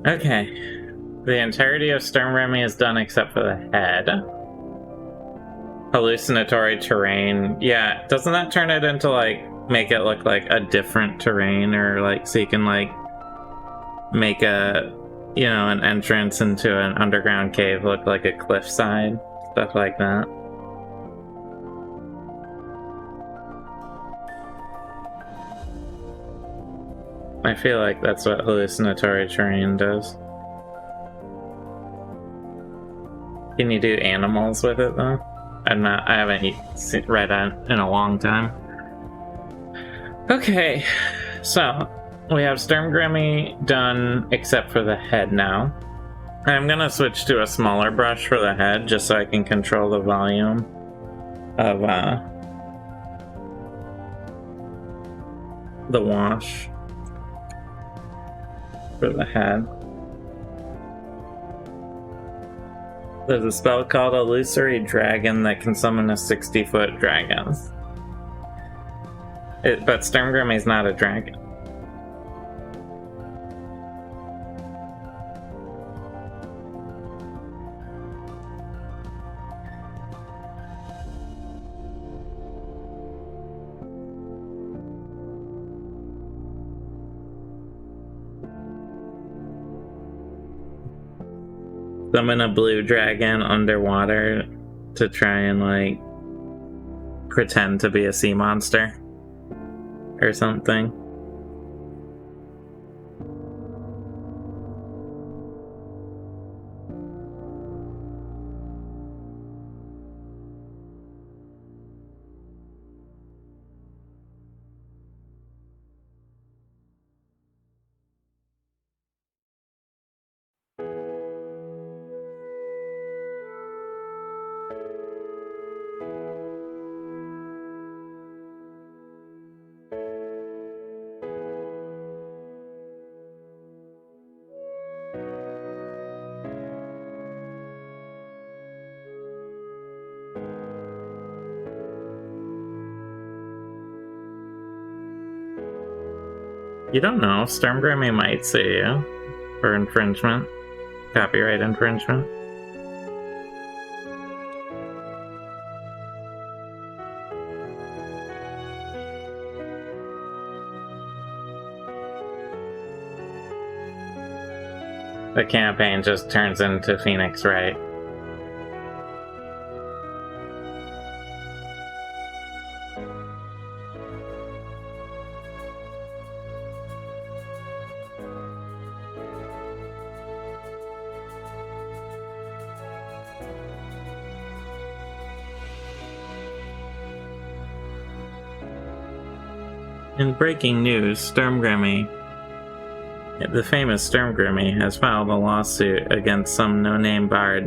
Okay. The entirety of Storm Remy is done except for the head. Hallucinatory Terrain. Yeah, doesn't that turn it into, like, make it look like a different terrain, or, like, so you can, like, make a, you know, an entrance into an underground cave look like a cliffside? Stuff like that. I feel like that's what Hallucinatory Terrain does. Can you do animals with it, though? I haven't read it in a long time. Okay, so we have Storm Grimmy done except for the head now. I'm gonna switch to a smaller brush for the head just so I can control the volume of the wash for the head. There's a spell called Illusory Dragon that can summon a 60-foot dragon. But Storm Grimmy's not a dragon. Summon a blue dragon underwater to try and, like, pretend to be a sea monster or something. You don't know. Storm Grimmy might sue you for infringement. Copyright infringement. The campaign just turns into Phoenix Wright. In breaking news, Storm Grimmy, the famous Storm Grimmy, has filed a lawsuit against some no-name cat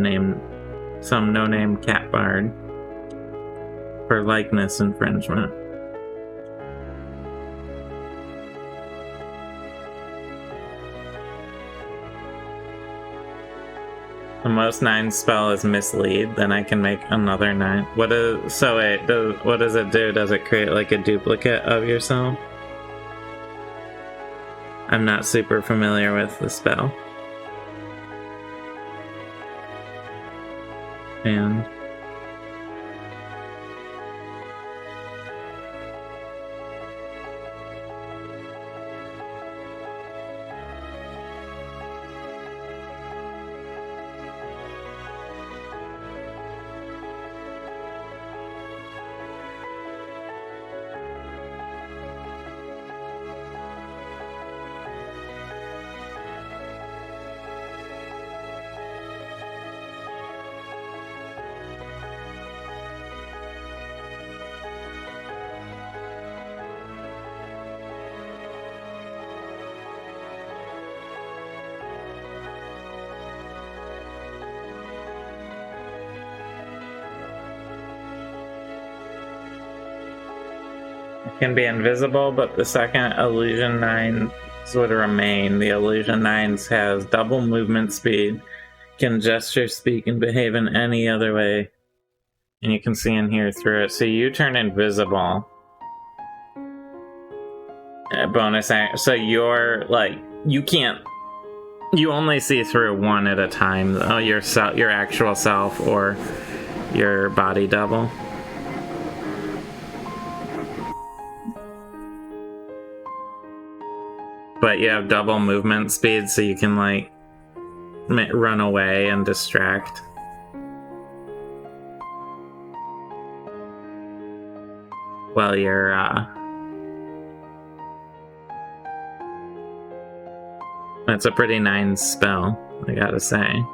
bard for likeness infringement. The most 9 spell is mislead, then I can make another 9. What does it do? Does it create like a duplicate of yourself? I'm not super familiar with the spell. And can be invisible, but the second illusion 9s would remain. The illusion 9s has double movement speed, can gesture, speak, and behave in any other way. And you can see and hear through it. So you turn invisible. Bonus act. So you're like, you can't. You only see through one at a time. Your actual self or your body double. But you have double movement speed, so you can like run away and distract. While you're that's a pretty nice spell, I gotta say.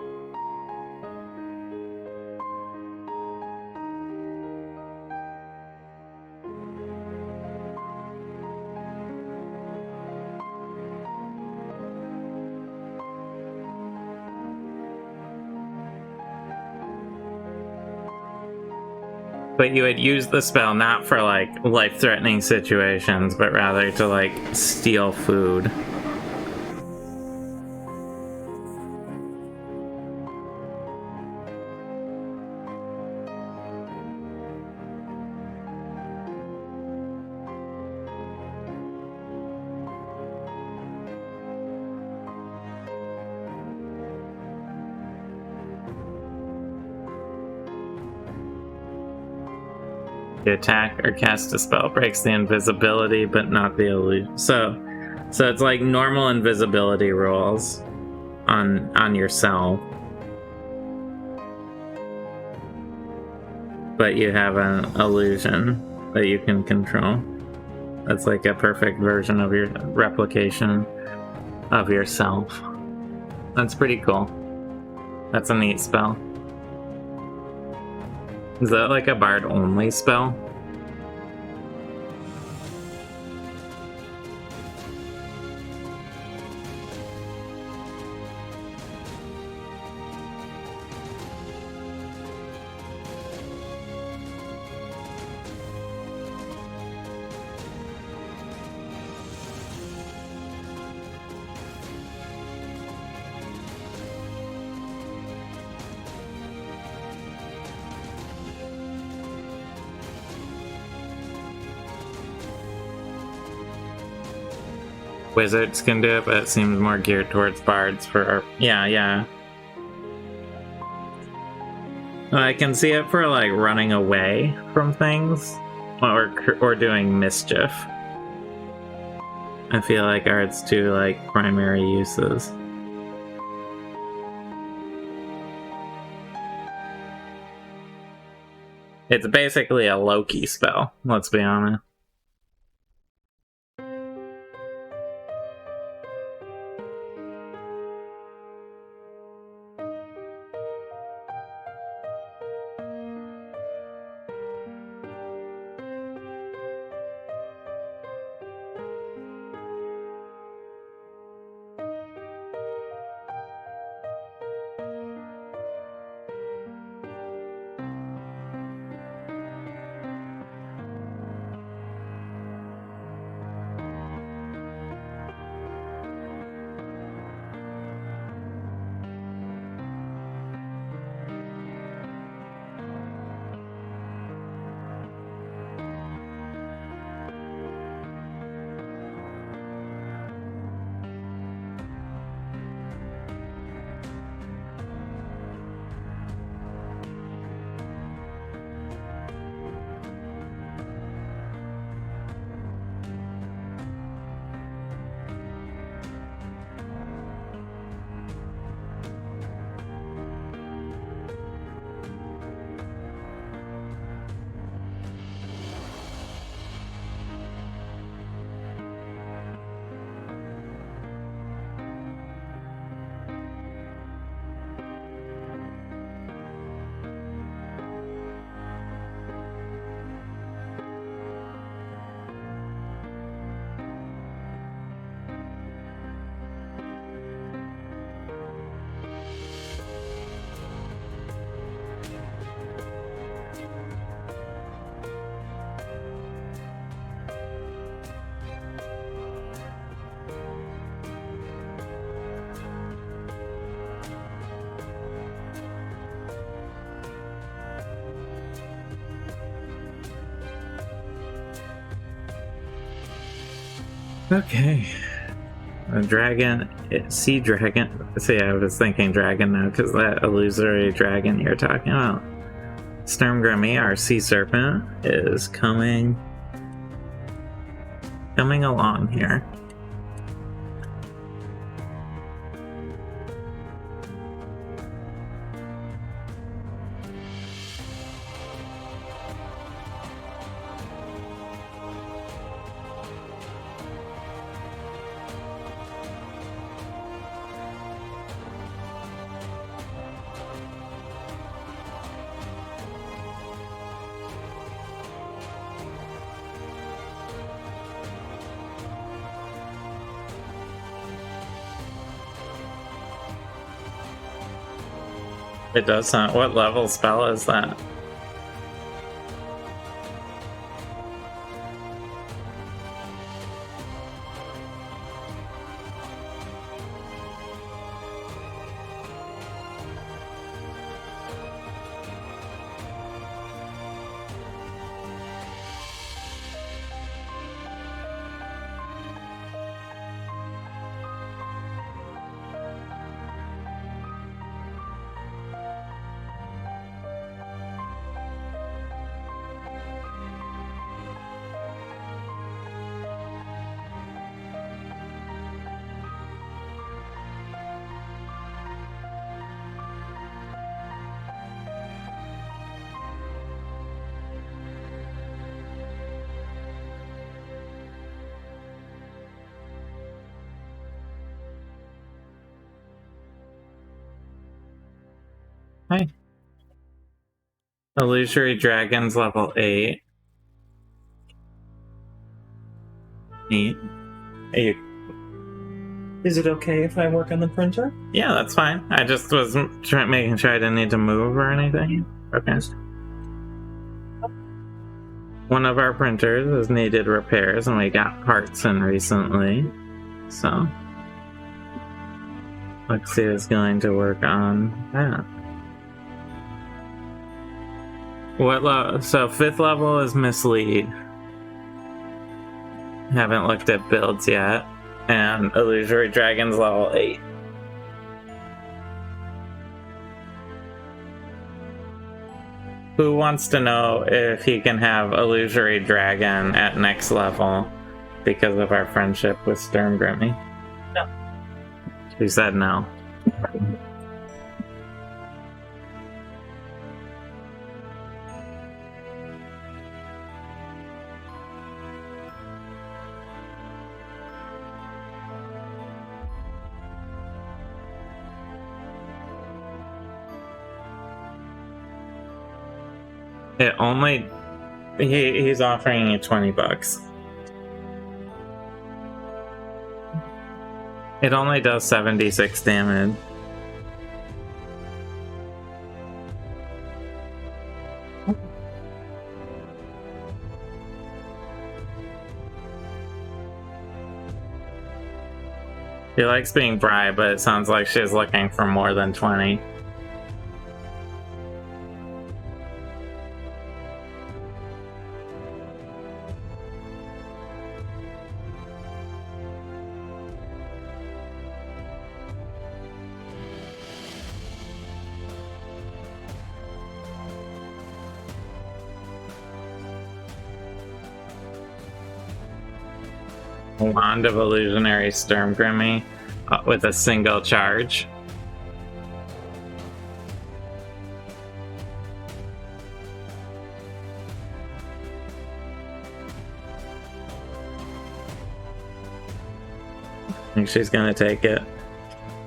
But you would use the spell not for like life-threatening situations, but rather to like steal food. Attack or cast a spell breaks the invisibility but not the illusion. So it's like normal invisibility rolls on yourself, but you have an illusion that you can control. That's like a perfect version of your replication of yourself. That's pretty cool. That's a neat spell. Is that like a bard only spell? Wizards can do it, but it seems more geared towards bards for our... Yeah. I can see it for like running away from things or doing mischief. I feel like are its two like primary uses. It's basically a Loki spell, let's be honest. Okay. A dragon, sea dragon. See, I was thinking dragon now because that illusory dragon you're talking about. Sturmgrimmy, our sea serpent, is coming along here. It does not. What level spell is that? Hi. Illusory Dragons level 8. Neat. Is it okay if I work on the printer? Yeah, that's fine. I just was making sure I didn't need to move or anything. Okay. One of our printers has needed repairs and we got parts in recently. So Lexi is going to work on that. What level? So 5th level is mislead. Haven't looked at builds yet. And Illusory Dragons level 8. Who wants to know if he can have Illusory Dragon at next level because of our friendship with Sturmgrimmy? No. She said no. It only... He's offering you $20. It only does 76 damage. She likes being bribed, but it sounds like she's looking for more than 20. Wand of Illusionary Sturmgrimmy with a single charge. I think she's gonna take it.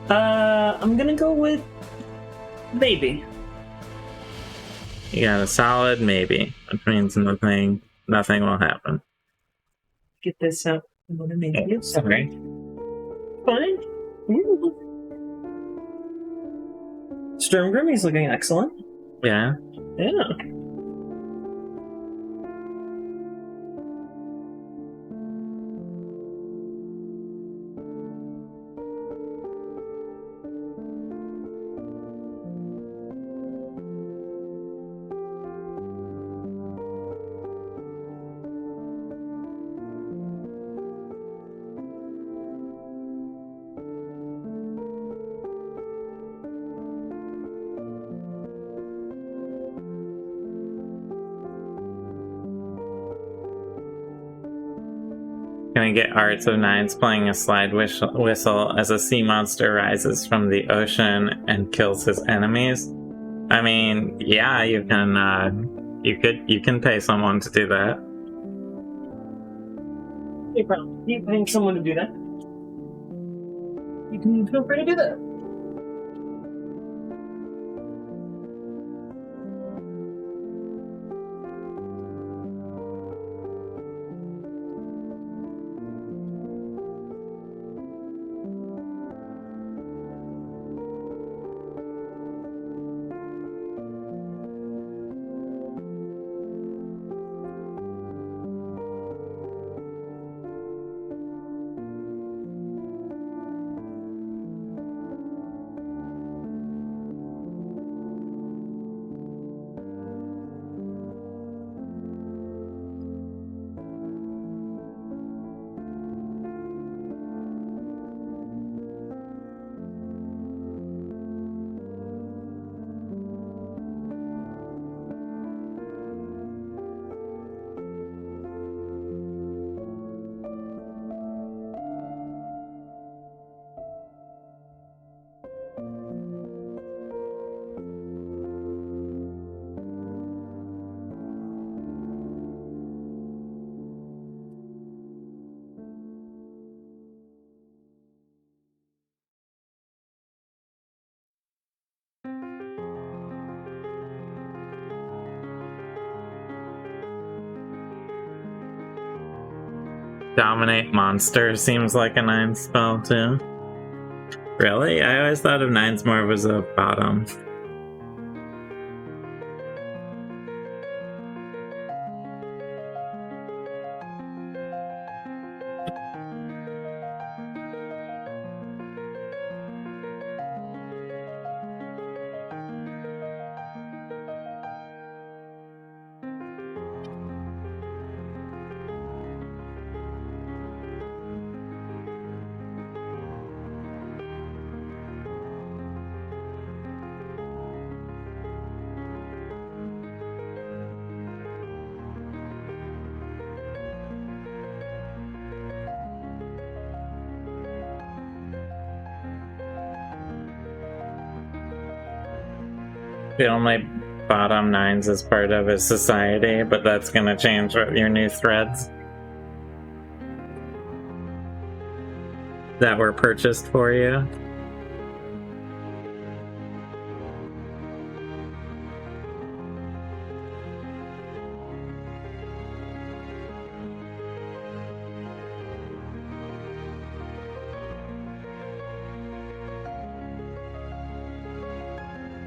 I'm gonna go with maybe. You got a solid maybe, which means nothing will happen. Get this out. I'm gonna make it. Sorry. Fine. Sturmgrimmy's looking excellent. Yeah. Yeah. gonna get arts of nines playing a slide whistle as a sea monster rises from the ocean and kills his enemies. I mean, yeah, you can pay someone to do that. No problem. You paying someone to do that? You can feel free to do that. Dominate monster seems like a 9 spell too. Really? I always thought of 9s more as a bottom. The only bottom 9s is part of his society, but that's gonna change with your new threads that were purchased for you.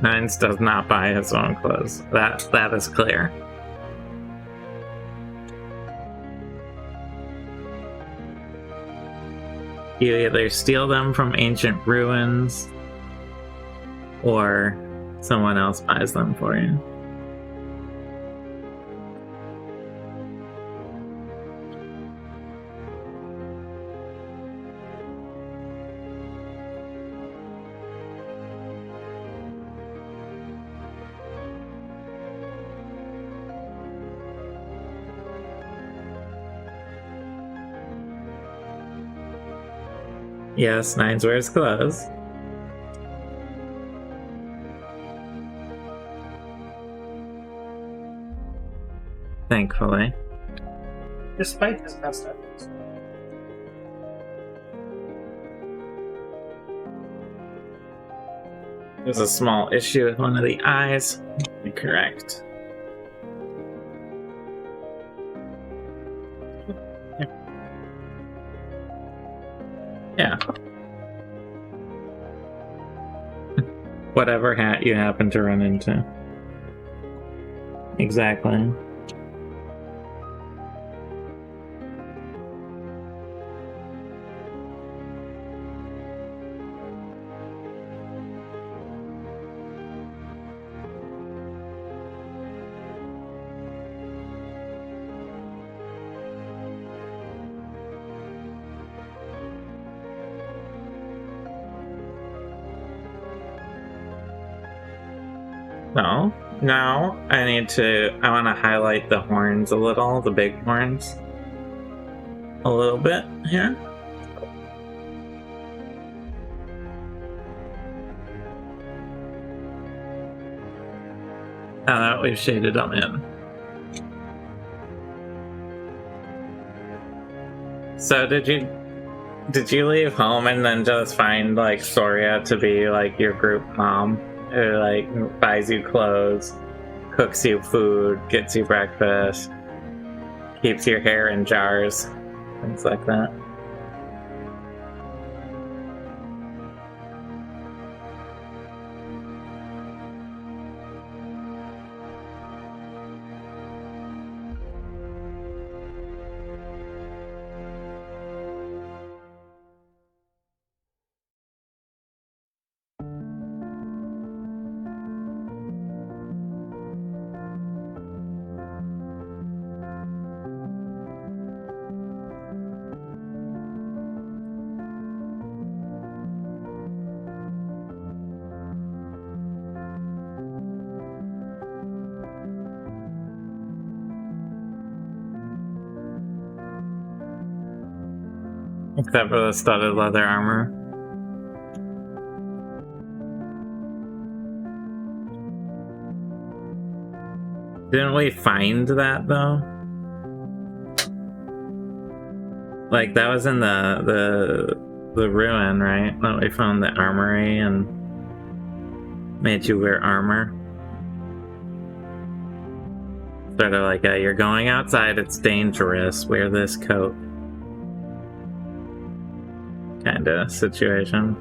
Nines does not buy his own clothes. That is clear. You either steal them from ancient ruins, or someone else buys them for you. Yes, Nines wears clothes. Thankfully. Despite his best efforts. There's a small issue with one of the eyes. Correct. Yeah. Whatever hat you happen to run into. Exactly. No, I want to highlight the horns a little, the big horns. a little bit here. Now that we've shaded them in. So did you leave home and then just find like Soria to be like your group mom, who like buys you clothes, cooks you food, gets you breakfast, keeps your hair in jars, things like that? Except for the studded leather armor. Didn't we find that though? Like that was in the ruin, right? That we found the armory and made you wear armor. Sort of like a, you're going outside, it's dangerous, wear this coat kind of situation.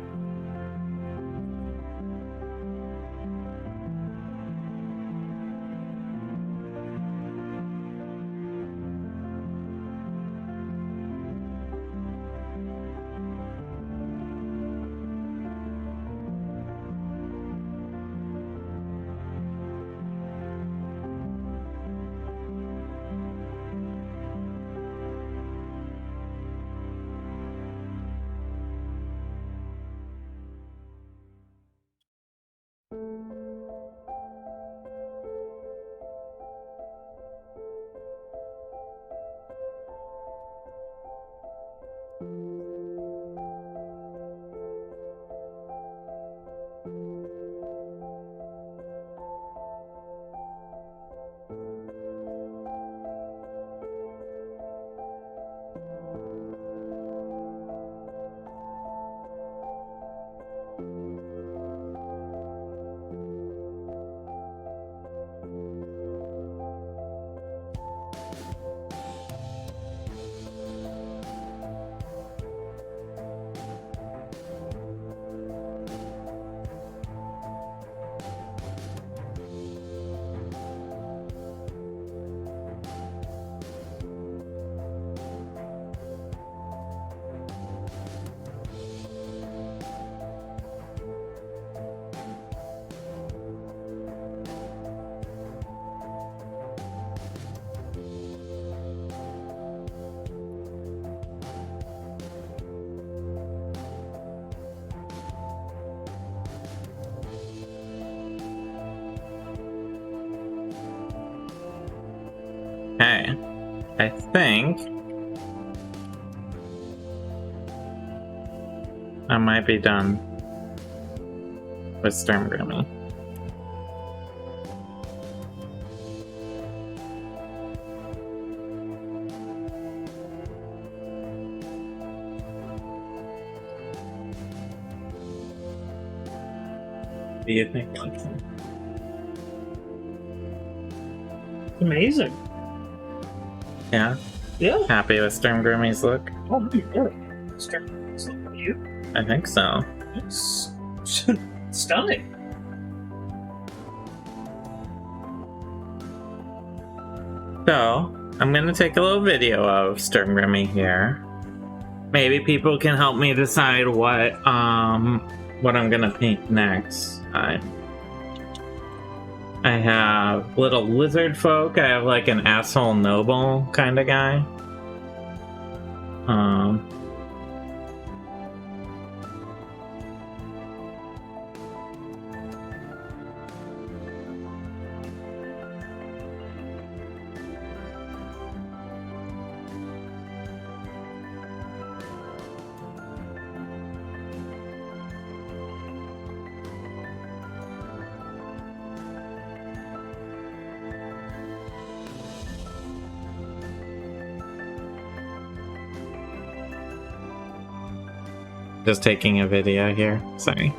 Okay, I think I might be done with Stormgrimmy. What do you think, Lexi? Amazing. Yeah? Yeah. Happy with Stormgrimmy's look? Oh, my God. Start with you. I think so. It's stunning. So, I'm gonna take a little video of Stormgrimmy here. Maybe people can help me decide what I'm gonna paint next time. I have little lizard folk. I have like an asshole noble kind of guy. Just taking a video here. Sorry.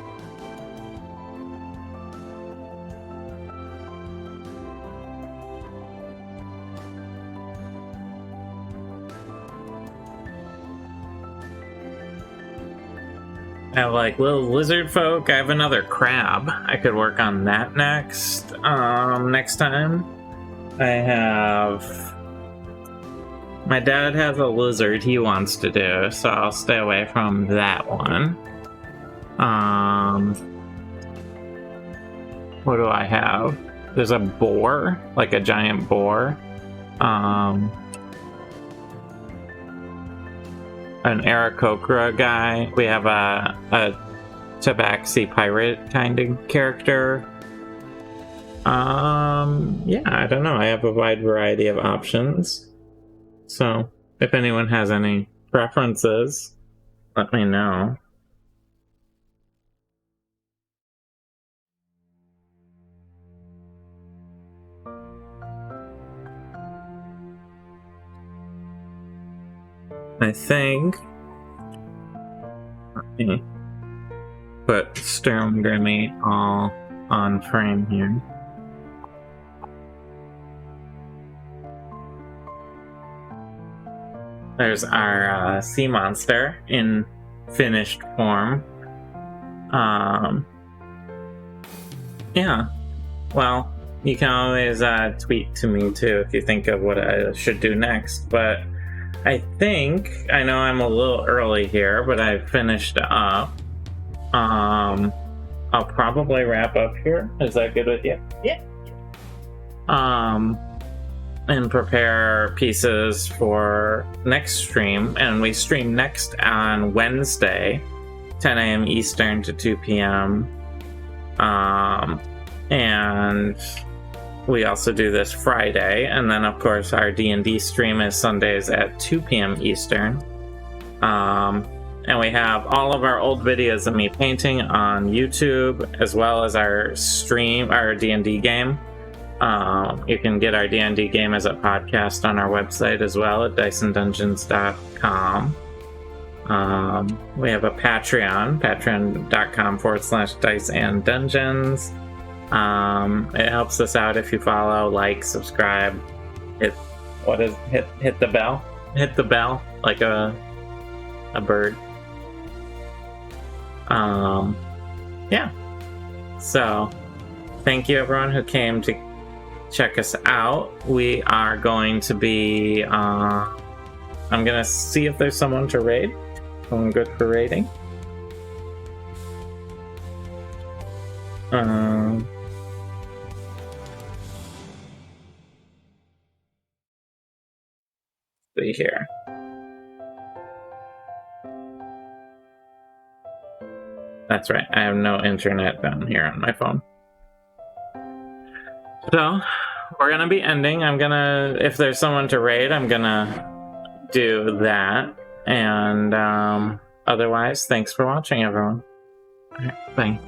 I have like little lizard folk. I have another crab. I could work on that next. Next time. I have. My dad has a lizard he wants to do, so I'll stay away from that one. What do I have? There's a boar, like a giant boar. An Aarakocra guy. We have a Tabaxi pirate kind of character. Yeah, I don't know. I have a wide variety of options. So, if anyone has any preferences, let me know. I think. Let me put Sturm Grimmy all on frame here. There's our sea monster in finished form. Yeah. Well, you can always tweet to me too if you think of what I should do next. But I think, I know I'm a little early here, but I've finished up. I'll probably wrap up here. Is that good with you? Yeah. And prepare pieces for next stream. And we stream next on Wednesday, 10 a.m. Eastern to 2 p.m. And we also do this Friday. And then, of course, our D&D stream is Sundays at 2 p.m. Eastern. And we have all of our old videos of me painting on YouTube, as well as our stream, our D&D game. You can get our D&D game as a podcast on our website as well at dicendungeons.com. We have a Patreon, patreon.com/diceanddungeons. It helps us out if you follow, like, subscribe, hit the bell, like a bird. Yeah. So, thank you everyone who came to check us out. We are going to be, I'm gonna see if there's someone to raid. Someone good for raiding. See here. That's right, I have no internet down here on my phone. So, we're gonna be ending. If there's someone to raid, I'm gonna do that. And otherwise, thanks for watching, everyone. All right, bye.